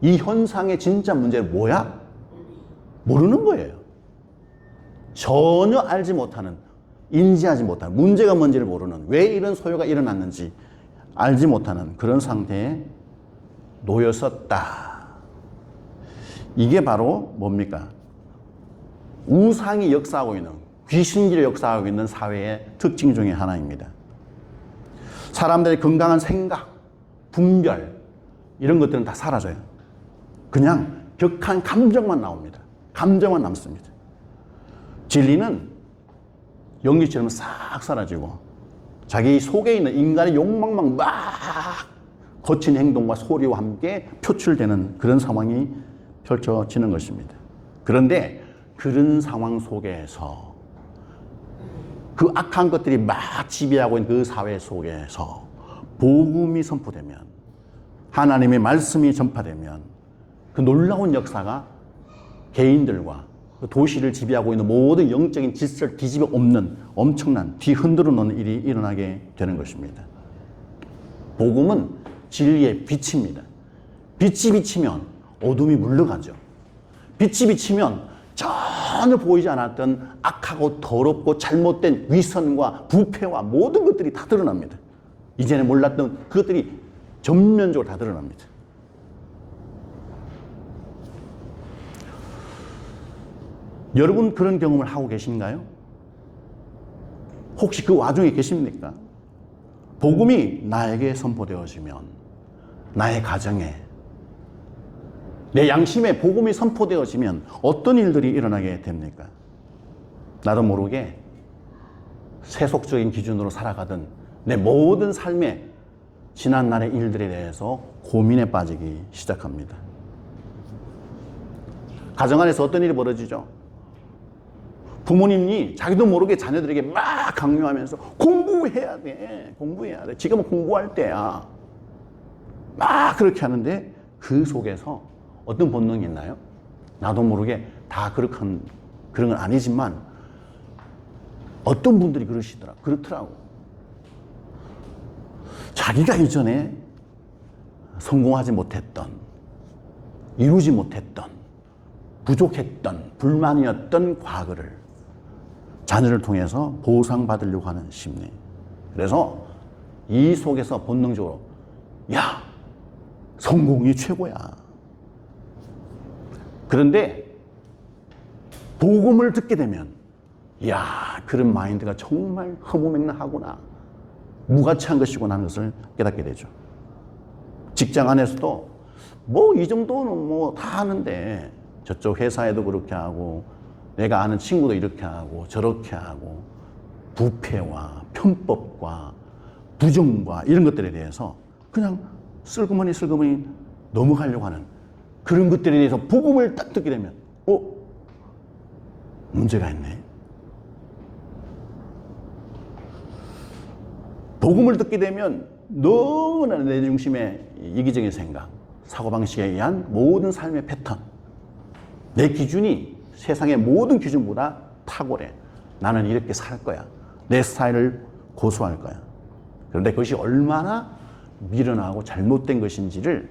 이 현상의 진짜 문제는 뭐야? 모르는 거예요. 전혀 알지 못하는, 인지하지 못하는, 문제가 뭔지를 모르는, 왜 이런 소요가 일어났는지 알지 못하는 그런 상태에 놓였었다. 이게 바로 뭡니까? 우상이 역사하고 있는, 귀신기를 역사하고 있는 사회의 특징 중에 하나입니다. 사람들의 건강한 생각, 분별, 이런 것들은 다 사라져요. 그냥 격한 감정만 나옵니다. 감정만 남습니다. 진리는 연기처럼 싹 사라지고 자기 속에 있는 인간의 욕망만 막 거친 행동과 소리와 함께 표출되는 그런 상황이 펼쳐지는 것입니다. 그런데 그런 상황 속에서 그 악한 것들이 막 지배하고 있는 그 사회 속에서 복음이 선포되면, 하나님의 말씀이 전파되면 그 놀라운 역사가 개인들과 그 도시를 지배하고 있는 모든 영적인 질서를 뒤집어 엎는 엄청난 뒤흔들어 놓는 일이 일어나게 되는 것입니다. 복음은 진리의 빛입니다. 빛이 비치면 어둠이 물러가죠. 빛이 비치면 전혀 보이지 않았던 악하고 더럽고 잘못된 위선과 부패와 모든 것들이 다 드러납니다. 이전에 몰랐던 그것들이 전면적으로 다 드러납니다. 여러분 그런 경험을 하고 계신가요? 혹시 그 와중에 계십니까? 복음이 나에게 선포되어지면 나의 가정에, 내 양심에 복음이 선포되어지면 어떤 일들이 일어나게 됩니까? 나도 모르게 세속적인 기준으로 살아가던 내 모든 삶의 지난날의 일들에 대해서 고민에 빠지기 시작합니다. 가정 안에서 어떤 일이 벌어지죠? 부모님이 자기도 모르게 자녀들에게 막 강요하면서 공부해야 돼. 공부해야 돼. 지금은 공부할 때야. 막 그렇게 하는데 그 속에서 어떤 본능이 있나요? 나도 모르게 다 그런 건 아니지만 어떤 분들이 그렇더라고. 자기가 이전에 성공하지 못했던, 이루지 못했던, 부족했던, 불만이었던 과거를 자녀를 통해서 보상받으려고 하는 심리. 그래서 이 속에서 본능적으로 야, 성공이 최고야. 그런데 복음을 듣게 되면 야, 그런 마인드가 정말 허무맹랑하구나, 무가치한 것이구나 하는 것을 깨닫게 되죠. 직장 안에서도 뭐 이 정도는 뭐 다 하는데 저쪽 회사에도 그렇게 하고 내가 아는 친구도 이렇게 하고 저렇게 하고 부패와 편법과 부정과 이런 것들에 대해서 그냥 슬그머니 넘어가려고 하는 그런 것들에 대해서 복음을 딱 듣게 되면 문제가 있네. 복음을 듣게 되면 너무나 내 중심의 이기적인 생각, 사고방식에 의한 모든 삶의 패턴, 내 기준이 세상의 모든 기준보다 탁월해. 나는 이렇게 살 거야. 내 스타일을 고수할 거야. 그런데 그것이 얼마나 미련하고 잘못된 것인지를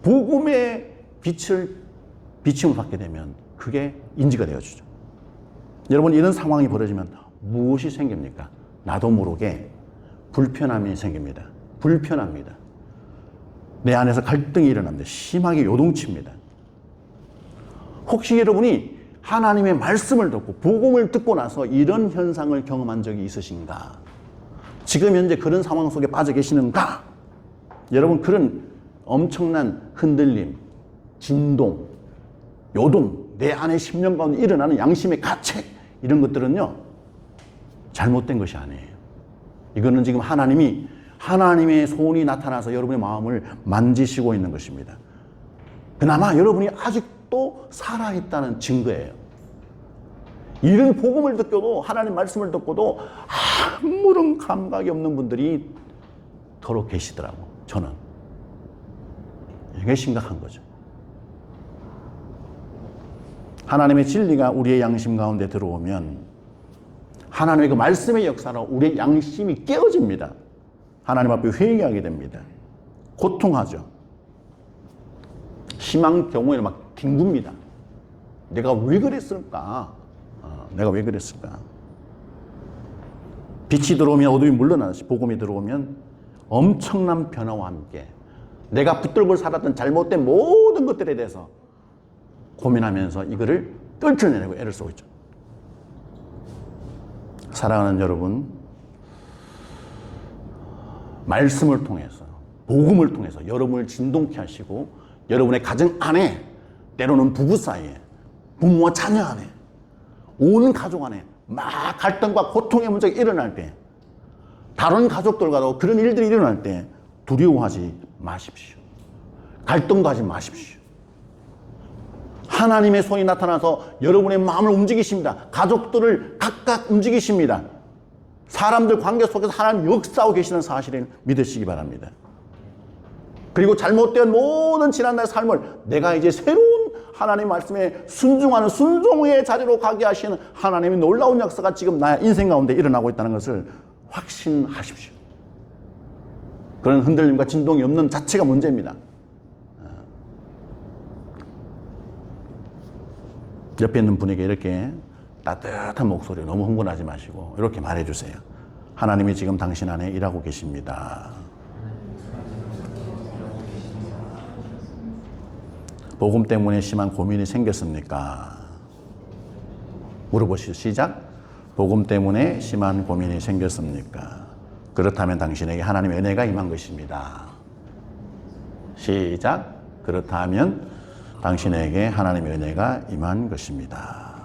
복음의 비침을 받게 되면 그게 인지가 되어주죠. 여러분, 이런 상황이 벌어지면 무엇이 생깁니까? 나도 모르게 불편함이 생깁니다. 불편합니다. 내 안에서 갈등이 일어납니다. 심하게 요동칩니다. 혹시 여러분이 하나님의 말씀을 듣고 복음을 듣고 나서 이런 현상을 경험한 적이 있으신가? 지금 현재 그런 상황 속에 빠져 계시는가? 여러분, 그런 엄청난 흔들림, 진동, 요동, 내 안의 심령 가운데 일어나는 양심의 가책, 이런 것들은요, 잘못된 것이 아니에요. 이거는 지금 하나님의 손이 나타나서 여러분의 마음을 만지시고 있는 것입니다. 그나마 여러분이 아직도 살아있다는 증거예요. 이런 복음을 듣고도, 하나님 말씀을 듣고도 아무런 감각이 없는 분들이 더러 계시더라고, 저는. 이게 심각한 거죠. 하나님의 진리가 우리의 양심 가운데 들어오면 하나님의 그 말씀의 역사로 우리의 양심이 깨어집니다. 하나님 앞에 회개하게 됩니다. 고통하죠. 심한 경우에는 막 뒹굽니다. 내가 왜 그랬을까? 내가 왜 그랬을까? 빛이 들어오면 어둠이 물러나듯이 복음이 들어오면 엄청난 변화와 함께 내가 붙들고 살았던 잘못된 모든 것들에 대해서 고민하면서 이거를 떨쳐내려고 애를 쓰고 있죠. 사랑하는 여러분, 말씀을 통해서, 복음을 통해서 여러분을 진동케 하시고 여러분의 가정 안에, 때로는 부부 사이에, 부모와 자녀 안에, 온 가족 안에 막 갈등과 고통의 문제가 일어날 때, 다른 가족들과도 그런 일들이 일어날 때 두려워하지 마십시오. 갈등도 하지 마십시오. 하나님의 손이 나타나서 여러분의 마음을 움직이십니다. 가족들을 각각 움직이십니다. 사람들 관계 속에서 하나님 역사하고 계시는 사실을 믿으시기 바랍니다. 그리고 잘못된 모든 지난날의 삶을 내가 이제 새로운 하나님 말씀에 순종하는 순종의 자리로 가게 하시는 하나님의 놀라운 역사가 지금 나의 인생 가운데 일어나고 있다는 것을 확신하십시오. 그런 흔들림과 진동이 없는 자체가 문제입니다. 옆에 있는 분에게 이렇게 따뜻한 목소리로, 너무 흥분하지 마시고 이렇게 말해주세요. 하나님이 지금 당신 안에 일하고 계십니다. 복음 때문에 심한 고민이 생겼습니까? 물어보시죠. 시작. 복음 때문에 심한 고민이 생겼습니까? 그렇다면 당신에게 하나님의 은혜가 임한 것입니다. 시작. 그렇다면 당신에게 하나님의 은혜가 임한 것입니다.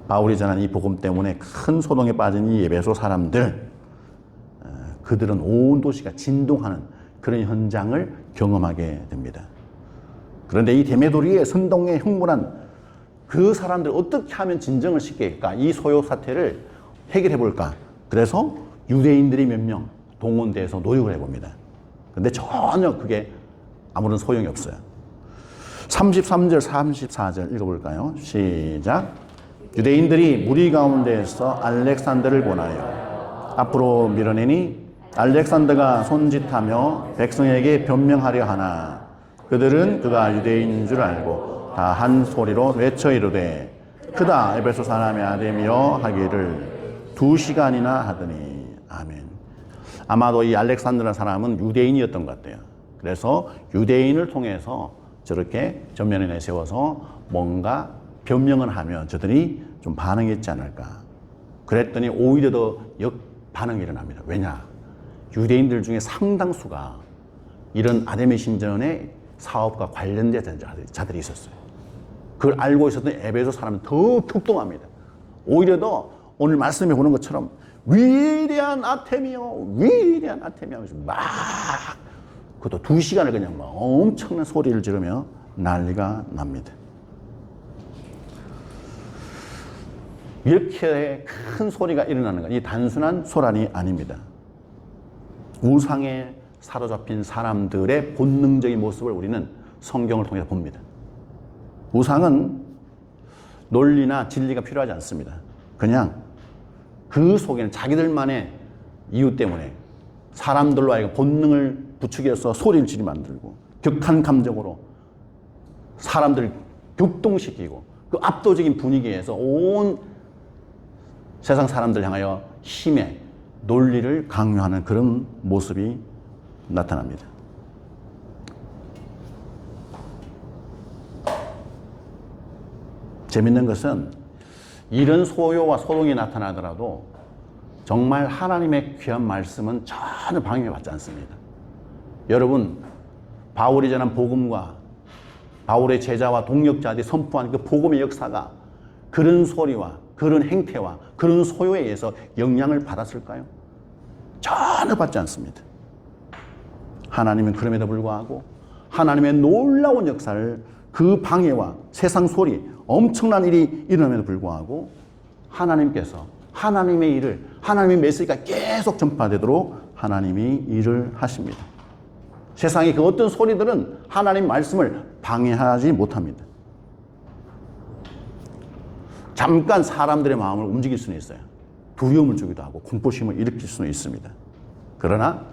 바울이 전한 이 복음 때문에 큰 소동에 빠진 이 에베소 사람들, 그들은 온 도시가 진동하는 그런 현장을 경험하게 됩니다. 그런데 이 데메도리의 선동에 흥분한 그 사람들 어떻게 하면 진정을 시킬까? 이 소요 사태를 해결해 볼까? 그래서 유대인들이 몇 명 동원돼서 노력을 해봅니다. 그런데 전혀 그게 아무런 소용이 없어요. 33절, 34절 읽어볼까요? 시작. 유대인들이 무리 가운데에서 알렉산더를 권하여 앞으로 밀어내니 알렉산더가 손짓하며 백성에게 변명하려 하나 그들은 그가 유대인인 줄 알고 다 한 소리로 외쳐 이르되 크다 에베소 사람의 아들이며 하기를 2시간이나 하더니 아멘. 아마도 이 알렉산드라 사람은 유대인이었던 것 같아요. 그래서 유대인을 통해서 저렇게 전면에 내세워서 뭔가 변명을 하면 저들이 좀 반응했지 않을까. 그랬더니 오히려 더 역반응이 일어납니다. 왜냐? 유대인들 중에 상당수가 이런 아담의 신전의 사업과 관련된 자들이 있었어요. 그걸 알고 있었던 에베소 사람은 더 격동합니다. 오히려 더 오늘 말씀해 보는 것처럼 위대한 아테미요, 위대한 아테미요 하면서 막 그것도 2시간을 그냥 막 엄청난 소리를 지르며 난리가 납니다. 이렇게 큰 소리가 일어나는 건 이 단순한 소란이 아닙니다. 우상에 사로잡힌 사람들의 본능적인 모습을 우리는 성경을 통해서 봅니다. 우상은 논리나 진리가 필요하지 않습니다. 그냥 그 속에는 자기들만의 이유 때문에 사람들로 하여금 본능을 부추겨서 소리를 지르게 만들고 격한 감정으로 사람들을 격동시키고 그 압도적인 분위기에서 온 세상 사람들 향하여 힘의 논리를 강요하는 그런 모습이 나타납니다. 재밌는 것은 이런 소요와 소동이 나타나더라도 정말 하나님의 귀한 말씀은 전혀 방해받지 않습니다. 여러분, 바울이 전한 복음과 바울의 제자와 동역자들이 선포한 그 복음의 역사가 그런 소리와 그런 행태와 그런 소요에 의해서 영향을 받았을까요? 전혀 받지 않습니다. 하나님은 그럼에도 불구하고 하나님의 놀라운 역사를 그 방해와 세상 소리, 엄청난 일이 일어남에도 불구하고 하나님께서 하나님의 일을, 하나님의 메시지가 계속 전파되도록 하나님이 일을 하십니다. 세상의 그 어떤 소리들은 하나님 말씀을 방해하지 못합니다. 잠깐 사람들의 마음을 움직일 수는 있어요. 두려움을 주기도 하고 공포심을 일으킬 수는 있습니다. 그러나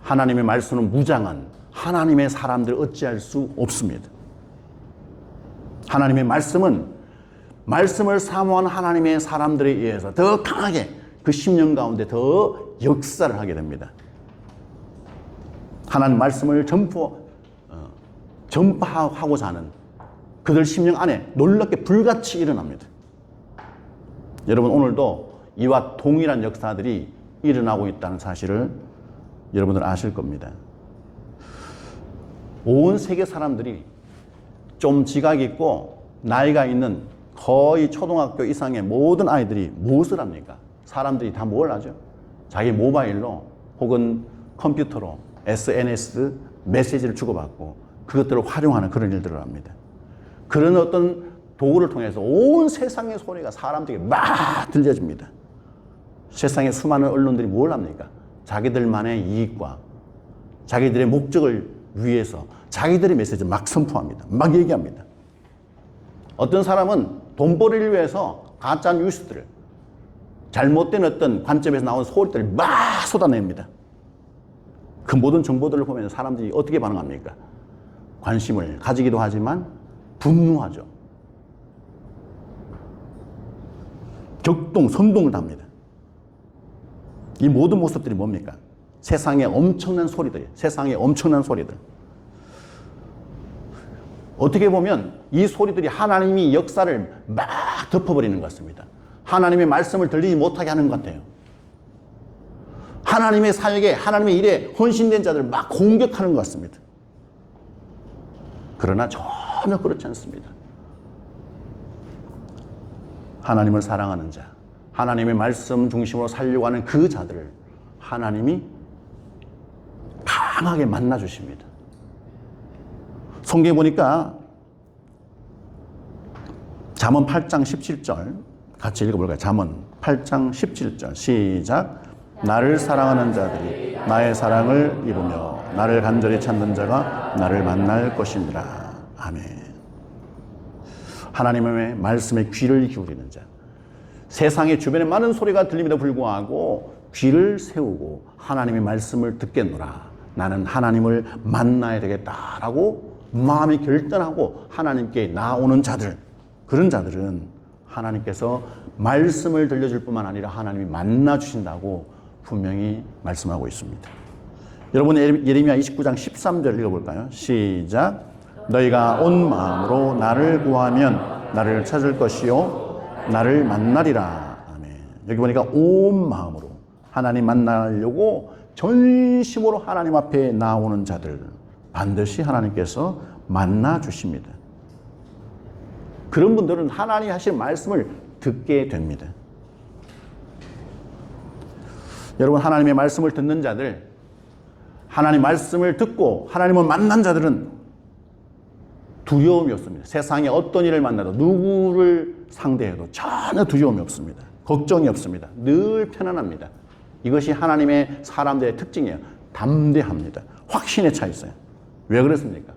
하나님의 말씀은 무장한 하나님의 사람들을 어찌할 수 없습니다. 하나님의 말씀은 말씀을 사모한 하나님의 사람들에 의해서 더 강하게 그 심령 가운데 더 역사를 하게 됩니다. 하나님 말씀을 전파하고자 하는 그들 심령 안에 놀랍게 불같이 일어납니다. 여러분, 오늘도 이와 동일한 역사들이 일어나고 있다는 사실을 여러분들 아실 겁니다. 온 세계 사람들이 좀 지각 있고 나이가 있는 거의 초등학교 이상의 모든 아이들이 무엇을 합니까? 사람들이 다 뭘 하죠? 자기 모바일로 혹은 컴퓨터로 SNS 메시지를 주고받고 그것들을 활용하는 그런 일들을 합니다. 그런 어떤 도구를 통해서 온 세상의 소리가 사람들에게 막 들려집니다. 세상의 수많은 언론들이 뭘 합니까? 자기들만의 이익과 자기들의 목적을 위해서 자기들의 메시지를 막 선포합니다. 막 얘기합니다. 어떤 사람은 돈벌이를 위해서 가짜 뉴스들을 잘못된 어떤 관점에서 나오는 소리들을 막 쏟아냅니다. 그 모든 정보들을 보면 사람들이 어떻게 반응합니까? 관심을 가지기도 하지만 분노하죠. 격동, 선동을 합니다. 이 모든 모습들이 뭡니까? 세상의 엄청난 소리들이에요. 세상의 엄청난 소리들. 어떻게 보면 이 소리들이 하나님이 역사를 막 덮어버리는 것 같습니다. 하나님의 말씀을 들리지 못하게 하는 것 같아요. 하나님의 사역에, 하나님의 일에 헌신된 자들을 막 공격하는 것 같습니다. 그러나 전혀 그렇지 않습니다. 하나님을 사랑하는 자, 하나님의 말씀 중심으로 살려고 하는 그 자들을 하나님이 강하게 만나주십니다. 성경에 보니까 잠언 8장 17절 같이 읽어볼까요? 잠언 8장 17절 시작. 나를 사랑하는 자들이 나의 사랑을 입으며 나를 간절히 찾는 자가 나를 만날 것이니라. 아멘. 하나님의 말씀에 귀를 기울이는 자, 세상의 주변에 많은 소리가 들림에도 불구하고 귀를 세우고 하나님의 말씀을 듣겠노라. 나는 하나님을 만나야 되겠다라고 마음이 결단하고 하나님께 나오는 자들, 그런 자들은 하나님께서 말씀을 들려줄 뿐만 아니라 하나님이 만나 주신다고 분명히 말씀하고 있습니다. 여러분 예레미야 29장 13절 읽어볼까요? 시작. 너희가 온 마음으로 나를 구하면 나를 찾을 것이요 나를 만나리라. 아멘. 여기 보니까 온 마음으로 하나님 만나려고 전심으로 하나님 앞에 나오는 자들 반드시 하나님께서 만나 주십니다. 그런 분들은 하나님이 하신 말씀을 듣게 됩니다. 여러분 하나님의 말씀을 듣는 자들, 하나님 말씀을 듣고 하나님을 만난 자들은 두려움이 없습니다. 세상에 어떤 일을 만나도 누구를 상대해도 전혀 두려움이 없습니다. 걱정이 없습니다. 늘 편안합니다. 이것이 하나님의 사람들의 특징이에요. 담대합니다. 확신에 차 있어요. 왜 그렇습니까?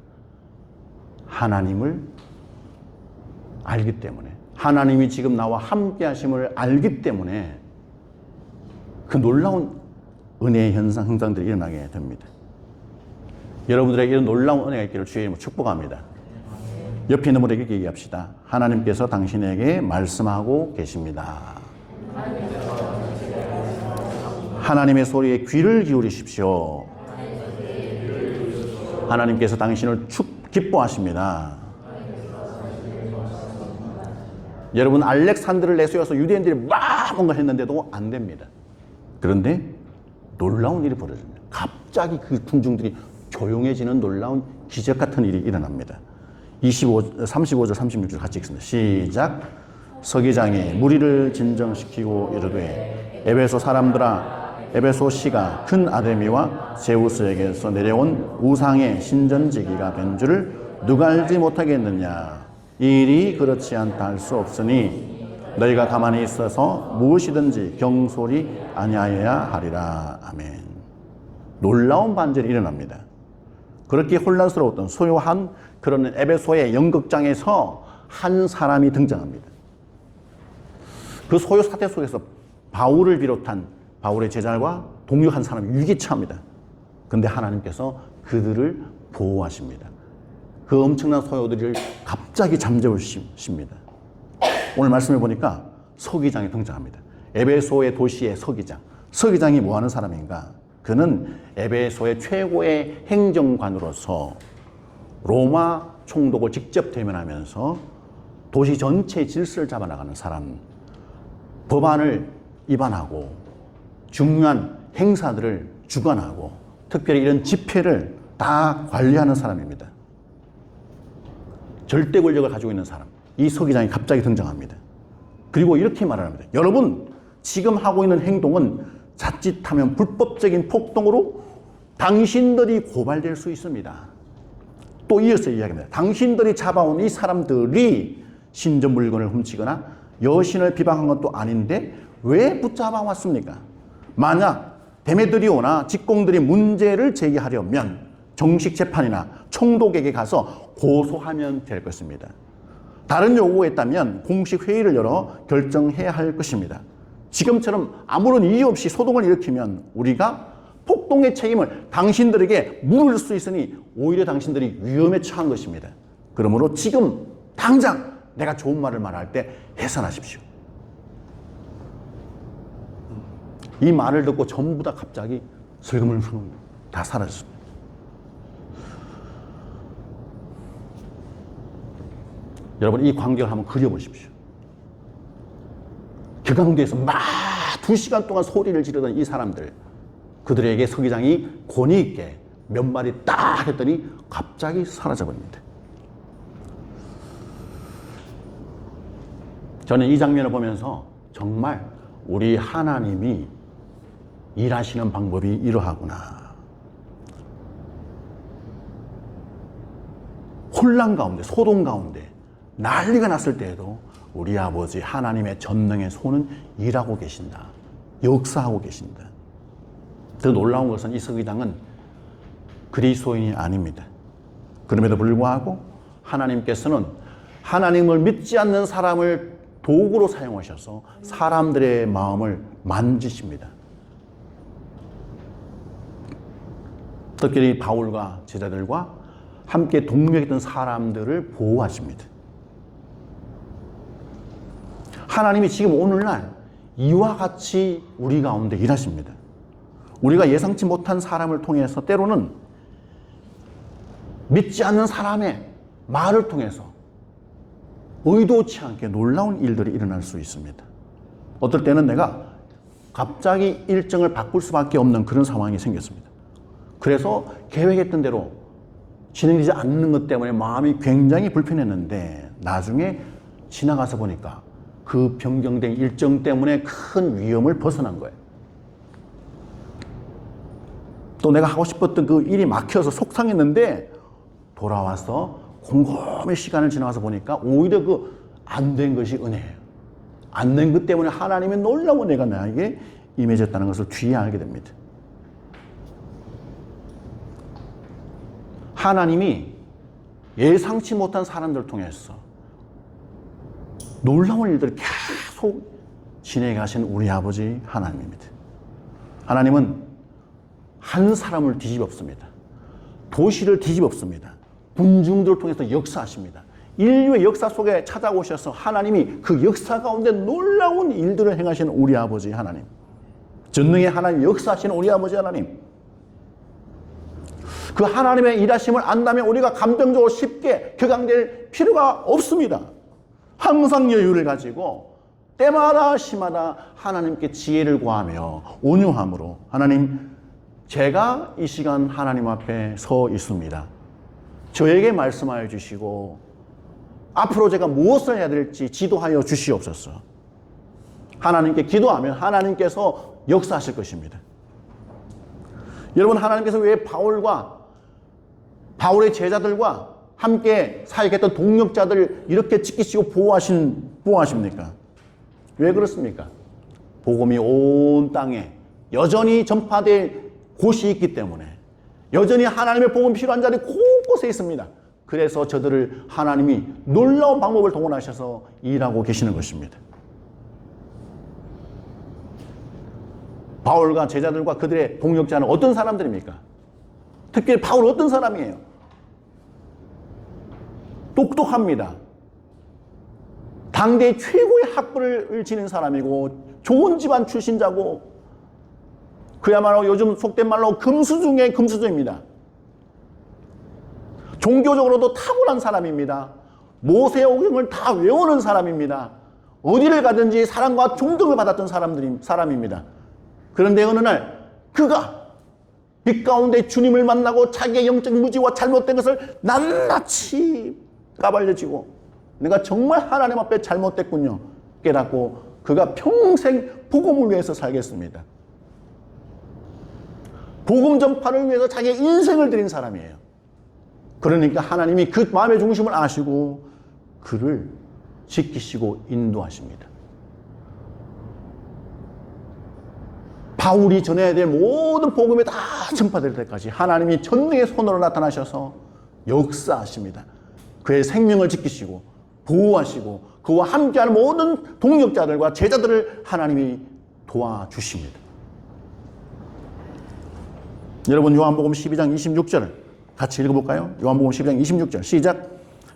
하나님을 알기 때문에, 하나님이 지금 나와 함께 하심을 알기 때문에 그 놀라운 은혜의 형상들이 일어나게 됩니다. 여러분들에게 이런 놀라운 은혜가 있기를 주의 이름으로 축복합니다. 옆에 있는 분에게 얘기합시다. 하나님께서 당신에게 말씀하고 계십니다. 하나님의 소리에 귀를 기울이십시오. 하나님께서 당신을 기뻐하십니다. 여러분 알렉산드를 내세워서 유대인들이 막 뭔가 했는데도 안 됩니다. 그런데 놀라운 일이 벌어집니다. 갑자기 그 군중들이 조용해지는 놀라운 기적 같은 일이 일어납니다. 35절 36절 같이 읽습니다. 시작. 서기장이 무리를 진정시키고 이르되 에베소 사람들아, 에베소 시가 큰 아데미와 제우스에게서 내려온 우상의 신전지기가 된 줄을 누가 알지 못하겠느냐. 이 일이 그렇지 않다 할 수 없으니 너희가 가만히 있어서 무엇이든지 경솔히 아니하여야 하리라. 아멘. 놀라운 반전이 일어납니다. 그렇게 혼란스러웠던 소요한 그런 에베소의 연극장에서 한 사람이 등장합니다. 그 소요 사태 속에서 바울을 비롯한 바울의 제자들과 동역한 사람이 위기처합니다. 그런데 하나님께서 그들을 보호하십니다. 그 엄청난 소요들을 갑자기 잠재우십니다. 오늘 말씀해 보니까 서기장이 등장합니다. 에베소의 도시의 서기장. 서기장이 뭐 하는 사람인가? 그는 에베소의 최고의 행정관으로서 로마 총독을 직접 대면하면서 도시 전체의 질서를 잡아나가는 사람, 법안을 위반하고 중요한 행사들을 주관하고 특별히 이런 집회를 다 관리하는 사람입니다. 절대 권력을 가지고 있는 사람, 이 서기장이 갑자기 등장합니다. 그리고 이렇게 말합니다. 여러분, 지금 하고 있는 행동은 자칫하면 불법적인 폭동으로 당신들이 고발될 수 있습니다. 또 이어서 이야기합니다. 당신들이 잡아온 이 사람들이 신전 물건을 훔치거나 여신을 비방한 것도 아닌데 왜 붙잡아 왔습니까? 만약 데메드리오나 직공들이 문제를 제기하려면 정식 재판이나 총독에게 가서 고소하면 될 것입니다. 다른 요구가 있다면 공식 회의를 열어 결정해야 할 것입니다. 지금처럼 아무런 이유 없이 소동을 일으키면 우리가 폭동의 책임을 당신들에게 물을 수 있으니 오히려 당신들이 위험에 처한 것입니다. 그러므로 지금 당장 내가 좋은 말을 말할 때 해산하십시오. 이 말을 듣고 전부 다 갑자기 슬그머슬금 다 사라졌습니다. 여러분 이 광경을 한번 그려보십시오. 격앙돼서 막 2시간 동안 소리를 지르던 이 사람들, 그들에게 서기장이 권위 있게 몇 마디 딱 했더니 갑자기 사라져버립니다. 저는 이 장면을 보면서 정말 우리 하나님이 일하시는 방법이 이러하구나. 혼란 가운데, 소동 가운데 난리가 났을 때에도 우리 아버지 하나님의 전능의 손은 일하고 계신다. 역사하고 계신다. 더 놀라운 것은 이 서기장은 그리스도인이 아닙니다. 그럼에도 불구하고 하나님께서는 하나님을 믿지 않는 사람을 도구로 사용하셔서 사람들의 마음을 만지십니다. 특별히 바울과 제자들과 함께 동역했던 사람들을 보호하십니다. 하나님이 지금 오늘날 이와 같이 우리 가운데 일하십니다. 우리가 예상치 못한 사람을 통해서 때로는 믿지 않는 사람의 말을 통해서 의도치 않게 놀라운 일들이 일어날 수 있습니다. 어떨 때는 내가 갑자기 일정을 바꿀 수밖에 없는 그런 상황이 생겼습니다. 그래서 계획했던 대로 진행되지 않는 것 때문에 마음이 굉장히 불편했는데 나중에 지나가서 보니까 그 변경된 일정 때문에 큰 위험을 벗어난 거예요. 또 내가 하고 싶었던 그 일이 막혀서 속상했는데 돌아와서 곰곰이 시간을 지나서 보니까 오히려 그 안 된 것이 은혜예요. 안 된 것 때문에 하나님의 놀라운 은혜가 나에게 임해졌다는 것을 뒤에 알게 됩니다. 하나님이 예상치 못한 사람들을 통해서 놀라운 일들을 계속 진행해 가신 우리 아버지 하나님입니다. 하나님은 한 사람을 뒤집었습니다. 도시를 뒤집었습니다. 군중들을 통해서 역사하십니다. 인류의 역사 속에 찾아오셔서 하나님이 그 역사 가운데 놀라운 일들을 행하시는 우리 아버지 하나님. 전능의 하나님 역사하시는 우리 아버지 하나님. 그 하나님의 일하심을 안다면 우리가 감정적으로 쉽게 격앙될 필요가 없습니다. 항상 여유를 가지고 때마다 시마다 하나님께 지혜를 구하며 온유함으로 하나님, 제가 이 시간 하나님 앞에 서 있습니다. 저에게 말씀하여 주시고 앞으로 제가 무엇을 해야 될지 지도하여 주시옵소서. 하나님께 기도하면 하나님께서 역사하실 것입니다. 여러분, 하나님께서 왜 바울의 제자들과 함께 사역했던 동력자들을 이렇게 지키시고 보호하십니까? 왜 그렇습니까? 복음이 온 땅에 여전히 전파될 곳이 있기 때문에, 여전히 하나님의 복음 필요한 자들이 곳곳에 있습니다. 그래서 저들을 하나님이 놀라운 방법을 동원하셔서 일하고 계시는 것입니다. 바울과 제자들과 그들의 동력자는 어떤 사람들입니까? 특히 바울은 어떤 사람이에요? 똑똑합니다. 당대 최고의 학벌을 지닌 사람이고 좋은 집안 출신자고 그야말로 요즘 속된 말로 금수 중에 금수저입니다. 종교적으로도 탁월한 사람입니다. 모세오경을 다 외우는 사람입니다. 어디를 가든지 사랑과 존경을 받았던 사람입니다. 그런데 어느 날 그가 빛 가운데 주님을 만나고 자기의 영적 무지와 잘못된 것을 낱낱이 까발려지고 내가 정말 하나님 앞에 잘못됐군요 깨닫고 그가 평생 복음을 위해서 살겠습니다. 복음 전파를 위해서 자기의 인생을 드린 사람이에요. 그러니까 하나님이 그 마음의 중심을 아시고 그를 지키시고 인도하십니다. 바울이 전해야 될 모든 복음이 다 전파될 때까지 하나님이 전능의 손으로 나타나셔서 역사하십니다. 그의 생명을 지키시고 보호하시고 그와 함께하는 모든 동력자들과 제자들을 하나님이 도와주십니다. 여러분, 요한복음 12장 26절 같이 읽어볼까요? 요한복음 12장 26절 시작.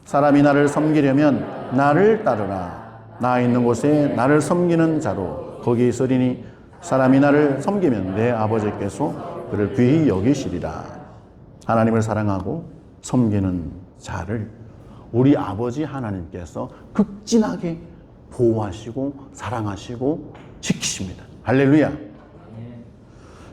사람이 나를 섬기려면 나를 따르라. 나 있는 곳에 나를 섬기는 자로 거기 있으리니 사람이 나를 섬기면 내 아버지께서 그를 귀히 여기시리라. 하나님을 사랑하고 섬기는 자를 우리 아버지 하나님께서 극진하게 보호하시고 사랑하시고 지키십니다. 할렐루야.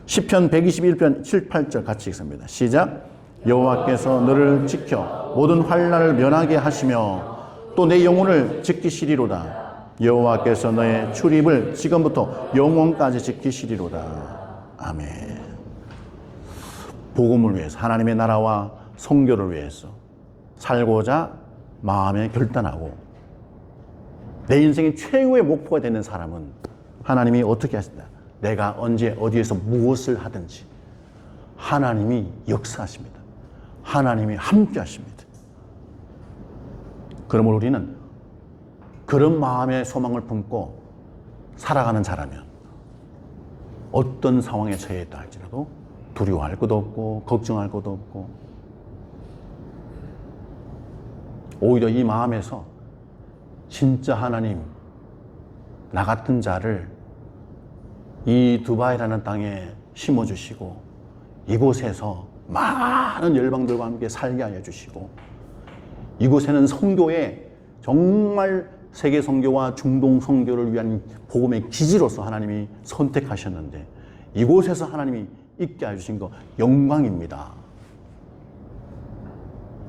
시편 121편 7, 8절 같이 읽습니다. 시작. 여호와께서 너를 지켜 모든 환난을 면하게 하시며 또 내 영혼을 지키시리로다. 여호와께서 너의 출입을 지금부터 영원까지 지키시리로다. 아멘. 복음을 위해서 하나님의 나라와 선교를 위해서 살고자 마음에 결단하고 내 인생의 최고의 목표가 되는 사람은 하나님이 어떻게 하신다? 내가 언제 어디에서 무엇을 하든지 하나님이 역사하십니다. 하나님이 함께 하십니다. 그러므로 우리는 그런 마음의 소망을 품고 살아가는 자라면 어떤 상황에 처해 있다 할지라도 두려워할 것도 없고 걱정할 것도 없고 오히려 이 마음에서 진짜 하나님 나 같은 자를 이 두바이라는 땅에 심어주시고 이곳에서 많은 열방들과 함께 살게 하여 주시고 이곳에는 선교에 정말 세계 선교와 중동 선교를 위한 복음의 기지로서 하나님이 선택하셨는데 이곳에서 하나님이 있게 해주신 거 영광입니다.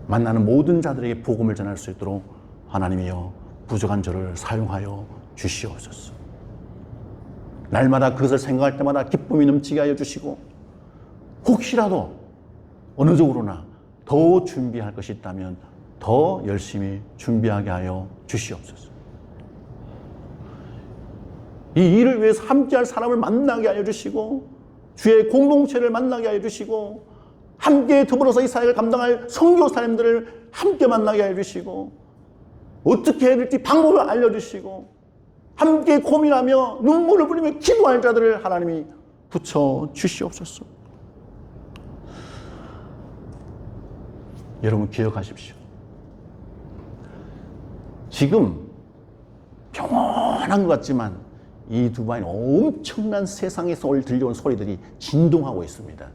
만나는 모든 자들에게 복음을 전할 수 있도록 하나님이여 부족한 저를 사용하여 주시옵소서. 날마다 그것을 생각할 때마다 기쁨이 넘치게 하여 주시고 혹시라도 어느 쪽으로나 더 준비할 것이 있다면 더 열심히 준비하게 하여 주시옵소서. 이 일을 위해서 함께할 사람을 만나게 하여 주시고 주의 공동체를 만나게 하여 주시고 함께 더불어서 이 사역을 감당할 선교사님들을 함께 만나게 하여 주시고 어떻게 해야 될지 방법을 알려주시고 함께 고민하며 눈물을 흘리며 기도할 자들을 하나님이 붙여 주시옵소서. 여러분 기억하십시오. 지금 평온한 것 같지만 이 두바이는 엄청난 세상에서 들려온 소리들이 진동하고 있습니다.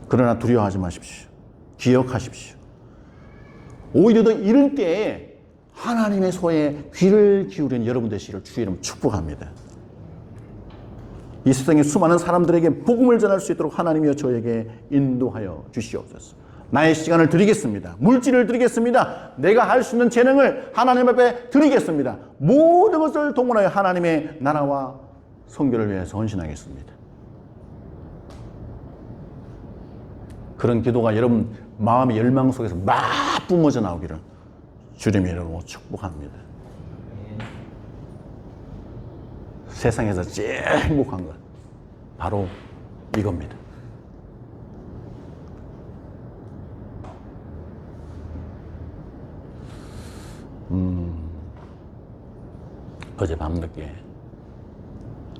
그러나 두려워하지 마십시오. 기억하십시오. 오히려 더 이런 때에 하나님의 소에 귀를 기울이는 여러분 되시기를 주의 이름 축복합니다. 이 세상에 수많은 사람들에게 복음을 전할 수 있도록 하나님이여 저에게 인도하여 주시옵소서. 나의 시간을 드리겠습니다. 물질을 드리겠습니다. 내가 할 수 있는 재능을 하나님 앞에 드리겠습니다. 모든 것을 동원하여 하나님의 나라와 선교를 위해서 헌신하겠습니다. 그런 기도가 여러분 마음의 열망 속에서 막 뿜어져 나오기를 주님의 이름으로 축복합니다. 세상에서 제일 행복한 것 바로 이겁니다. 어제 밤늦게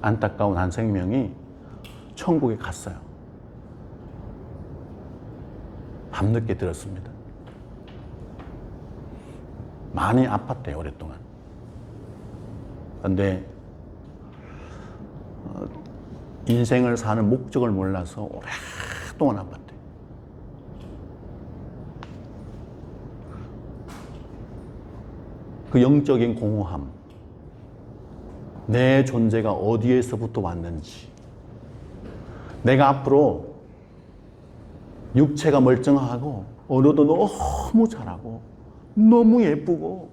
안타까운 한 생명이 천국에 갔어요. 밤늦게 들었습니다. 많이 아팠대요, 오랫동안. 그런데 인생을 사는 목적을 몰라서 오랫동안 아팠대요. 그 영적인 공허함, 내 존재가 어디에서부터 왔는지, 내가 앞으로 육체가 멀쩡하고 언어도 너무 잘하고 너무 예쁘고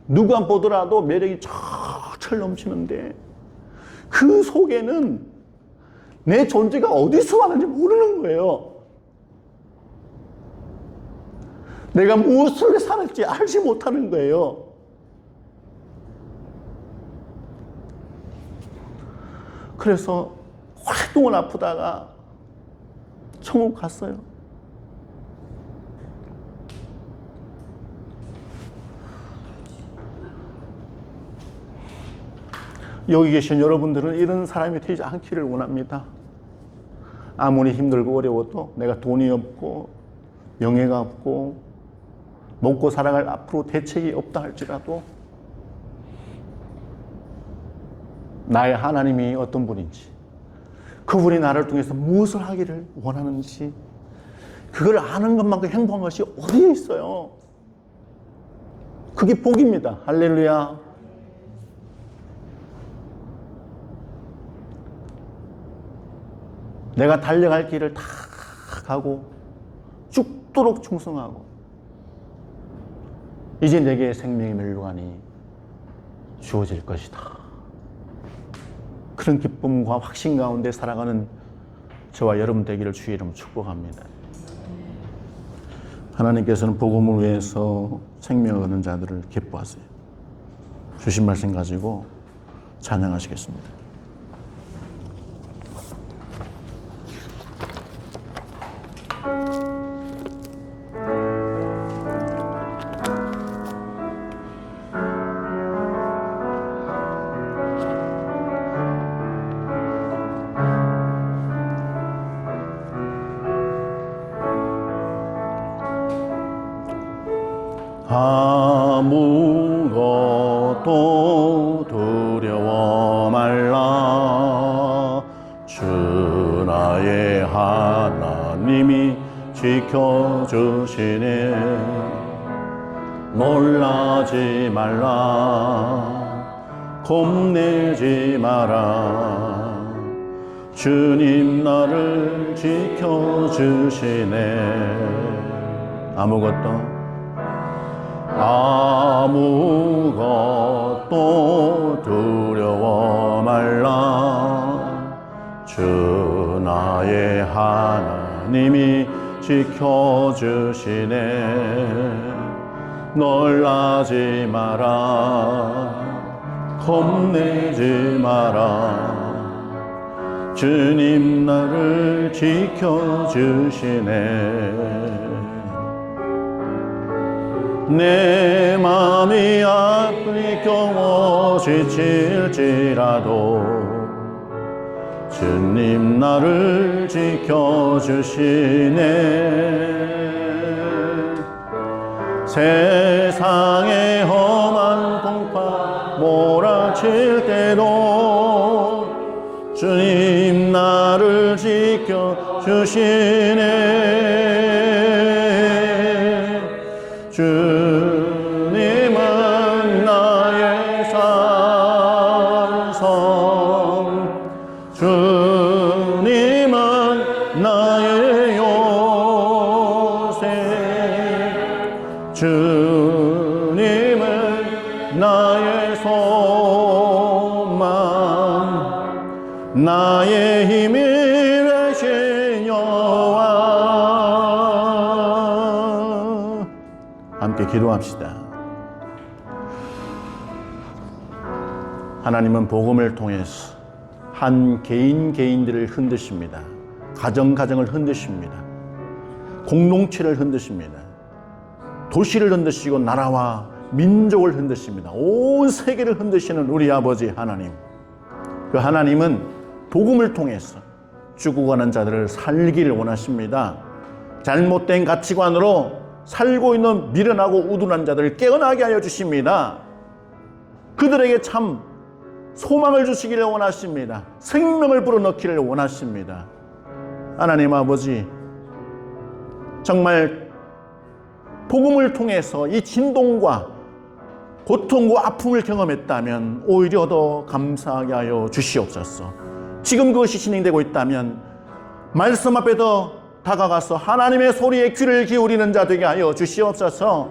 누가 보더라도 매력이 철철 넘치는데 그 속에는 내 존재가 어디서 왔는지 모르는 거예요. 내가 무엇을 살았지 알지 못하는 거예요. 그래서 오랫동안 아프다가 천국 갔어요. 여기 계신 여러분들은 이런 사람이 되지 않기를 원합니다. 아무리 힘들고 어려워도 내가 돈이 없고 명예가 없고 먹고 살아갈 앞으로 대책이 없다 할지라도 나의 하나님이 어떤 분인지, 그분이 나를 통해서 무엇을 하기를 원하는지, 그걸 아는 것만큼 행복한 것이 어디에 있어요? 그게 복입니다. 할렐루야. 내가 달려갈 길을 다 가고 죽도록 충성하고 이제 내게 생명의 멸류관이 주어질 것이다. 그런 기쁨과 확신 가운데 살아가는 저와 여러분 되기를 주의 이름으로 축복합니다. 하나님께서는 복음을 위해서 생명을 얻는 자들을 기뻐하세요. 주신 말씀 가지고 찬양하시겠습니다. 아무것도 두려워 말라. 주 나의 하나님이 지켜주시네. 놀라지 말라. 겁내지 마라. 주님 나를 지켜주시네. 아무것도 두려워 말라. 주 나의 하나님이 지켜주시네. 놀라지 마라. 겁내지 마라. 주님 나를 지켜주시네. 내 맘이 아플 경우 지칠지라도 주님 나를 지켜주시네. 세상의 험한 풍파 몰아칠 때도 주님 나를 지켜주시네. 주님은 나의 산성, 주님은 나의 요새, 주님은 나의 소망, 나의 힘이 되신 여호와. 함께 기도합시다. 하나님은 복음을 통해서 한 개인들을 흔드십니다. 가정을 흔드십니다. 공동체를 흔드십니다. 도시를 흔드시고 나라와 민족을 흔드십니다. 온 세계를 흔드시는 우리 아버지 하나님. 그 하나님은 복음을 통해서 죽어가는 자들을 살기를 원하십니다. 잘못된 가치관으로 살고 있는 미련하고 우둔한 자들을 깨어나게 하여 주십니다. 그들에게 참 소망을 주시기를 원하십니다. 생명을 불어넣기를 원하십니다. 하나님 아버지, 정말 복음을 통해서 이 진동과 고통과 아픔을 경험했다면 오히려 더 감사하게 하여 주시옵소서. 지금 그것이 진행되고 있다면 말씀 앞에 더 다가가서 하나님의 소리에 귀를 기울이는 자 되게 하여 주시옵소서.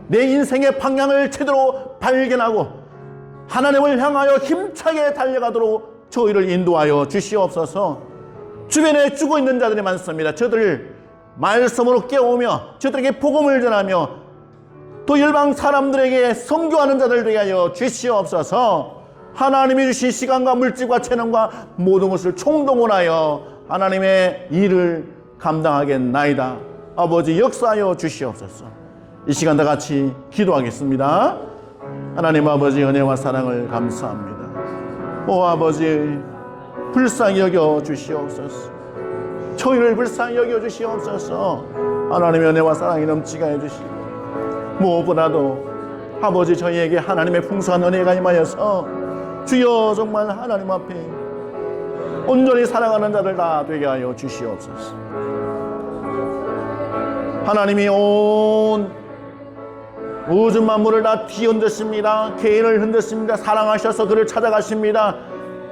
내 인생의 방향을 제대로 발견하고 하나님을 향하여 힘차게 달려가도록 저희를 인도하여 주시옵소서. 주변에 죽어 있는 자들이 많습니다. 저들을 말씀으로 깨우며 저들에게 복음을 전하며 또 열방 사람들에게 선교하는 자들 되게 하여 주시옵소서. 하나님이 주신 시간과 물질과 재능과 모든 것을 총동원하여 하나님의 일을 감당하겠나이다. 아버지 역사하여 주시옵소서. 이 시간 다 같이 기도하겠습니다. 하나님 아버지 은혜와 사랑을 감사합니다. 오 아버지 불쌍히 여겨 주시옵소서. 저희를 불쌍히 여겨 주시옵소서. 하나님의 은혜와 사랑이 넘치게 해주시고 무엇보다도 아버지 저희에게 하나님의 풍성한 은혜가 임하여서 주여 정말 하나님 앞에 온전히 사랑하는 자들 다 되게 하여 주시옵소서. 하나님이 온 우주 만물을 다 뒤흔드십니다. 개인을 흔드십니다. 사랑하셔서 그를 찾아가십니다.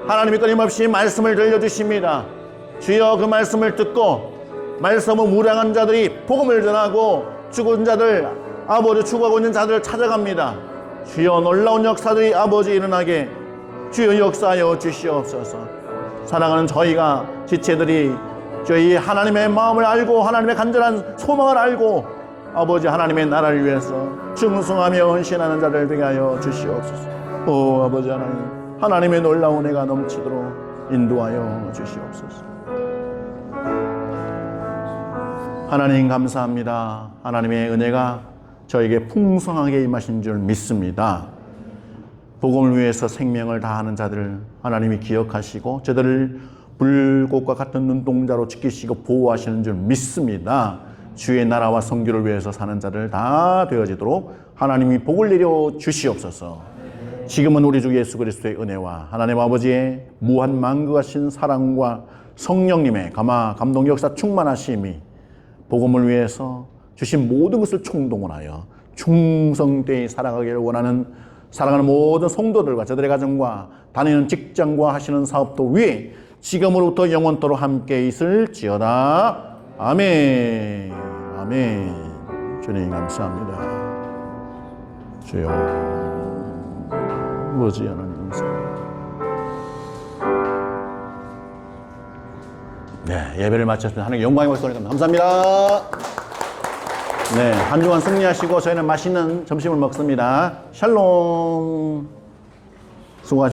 하나님이 끊임없이 말씀을 들려주십니다. 주여 그 말씀을 듣고 말씀은 무량한 자들이 복음을 전하고 죽은 자들 아버지 죽어가고 있는 자들을 찾아갑니다. 주여 놀라운 역사들이 아버지 일어나게 주여 역사하여 주시옵소서. 사랑하는 저희가 지체들이 저희 하나님의 마음을 알고 하나님의 간절한 소망을 알고 아버지 하나님의 나라를 위해서 충성하며 헌신하는 자들 되게 하여 주시옵소서. 오 아버지 하나님의 놀라운 은혜가 넘치도록 인도하여 주시옵소서. 하나님 감사합니다. 하나님의 은혜가 저에게 풍성하게 임하신 줄 믿습니다. 복음을 위해서 생명을 다하는 자들을 하나님이 기억하시고 저들을 불꽃과 같은 눈동자로 지키시고 보호하시는 줄 믿습니다. 주의 나라와 성교를 위해서 사는 자들 다 되어지도록 하나님이 복을 내려 주시옵소서. 지금은 우리 주 예수 그리스도의 은혜와 하나님 아버지의 무한 만극하신 사랑과 성령님의 감동 역사 충만하심이 복음을 위해서 주신 모든 것을 총동원하여 충성되이 살아가기를 원하는 사랑하는 모든 성도들과 저들의 가정과 다니는 직장과 하시는 사업도 위에 지금으로부터 영원토록 함께 있을지어다. 아멘. 아멘. 주님 감사합니다. 주여 머지 하나님 네, 예배를 마쳤습니다. 하나님 영광의 말씀을 감사합니다. 네, 한 주간 승리하시고 저희는 맛있는 점심을 먹습니다. 샬롬. 수고하셨습니다.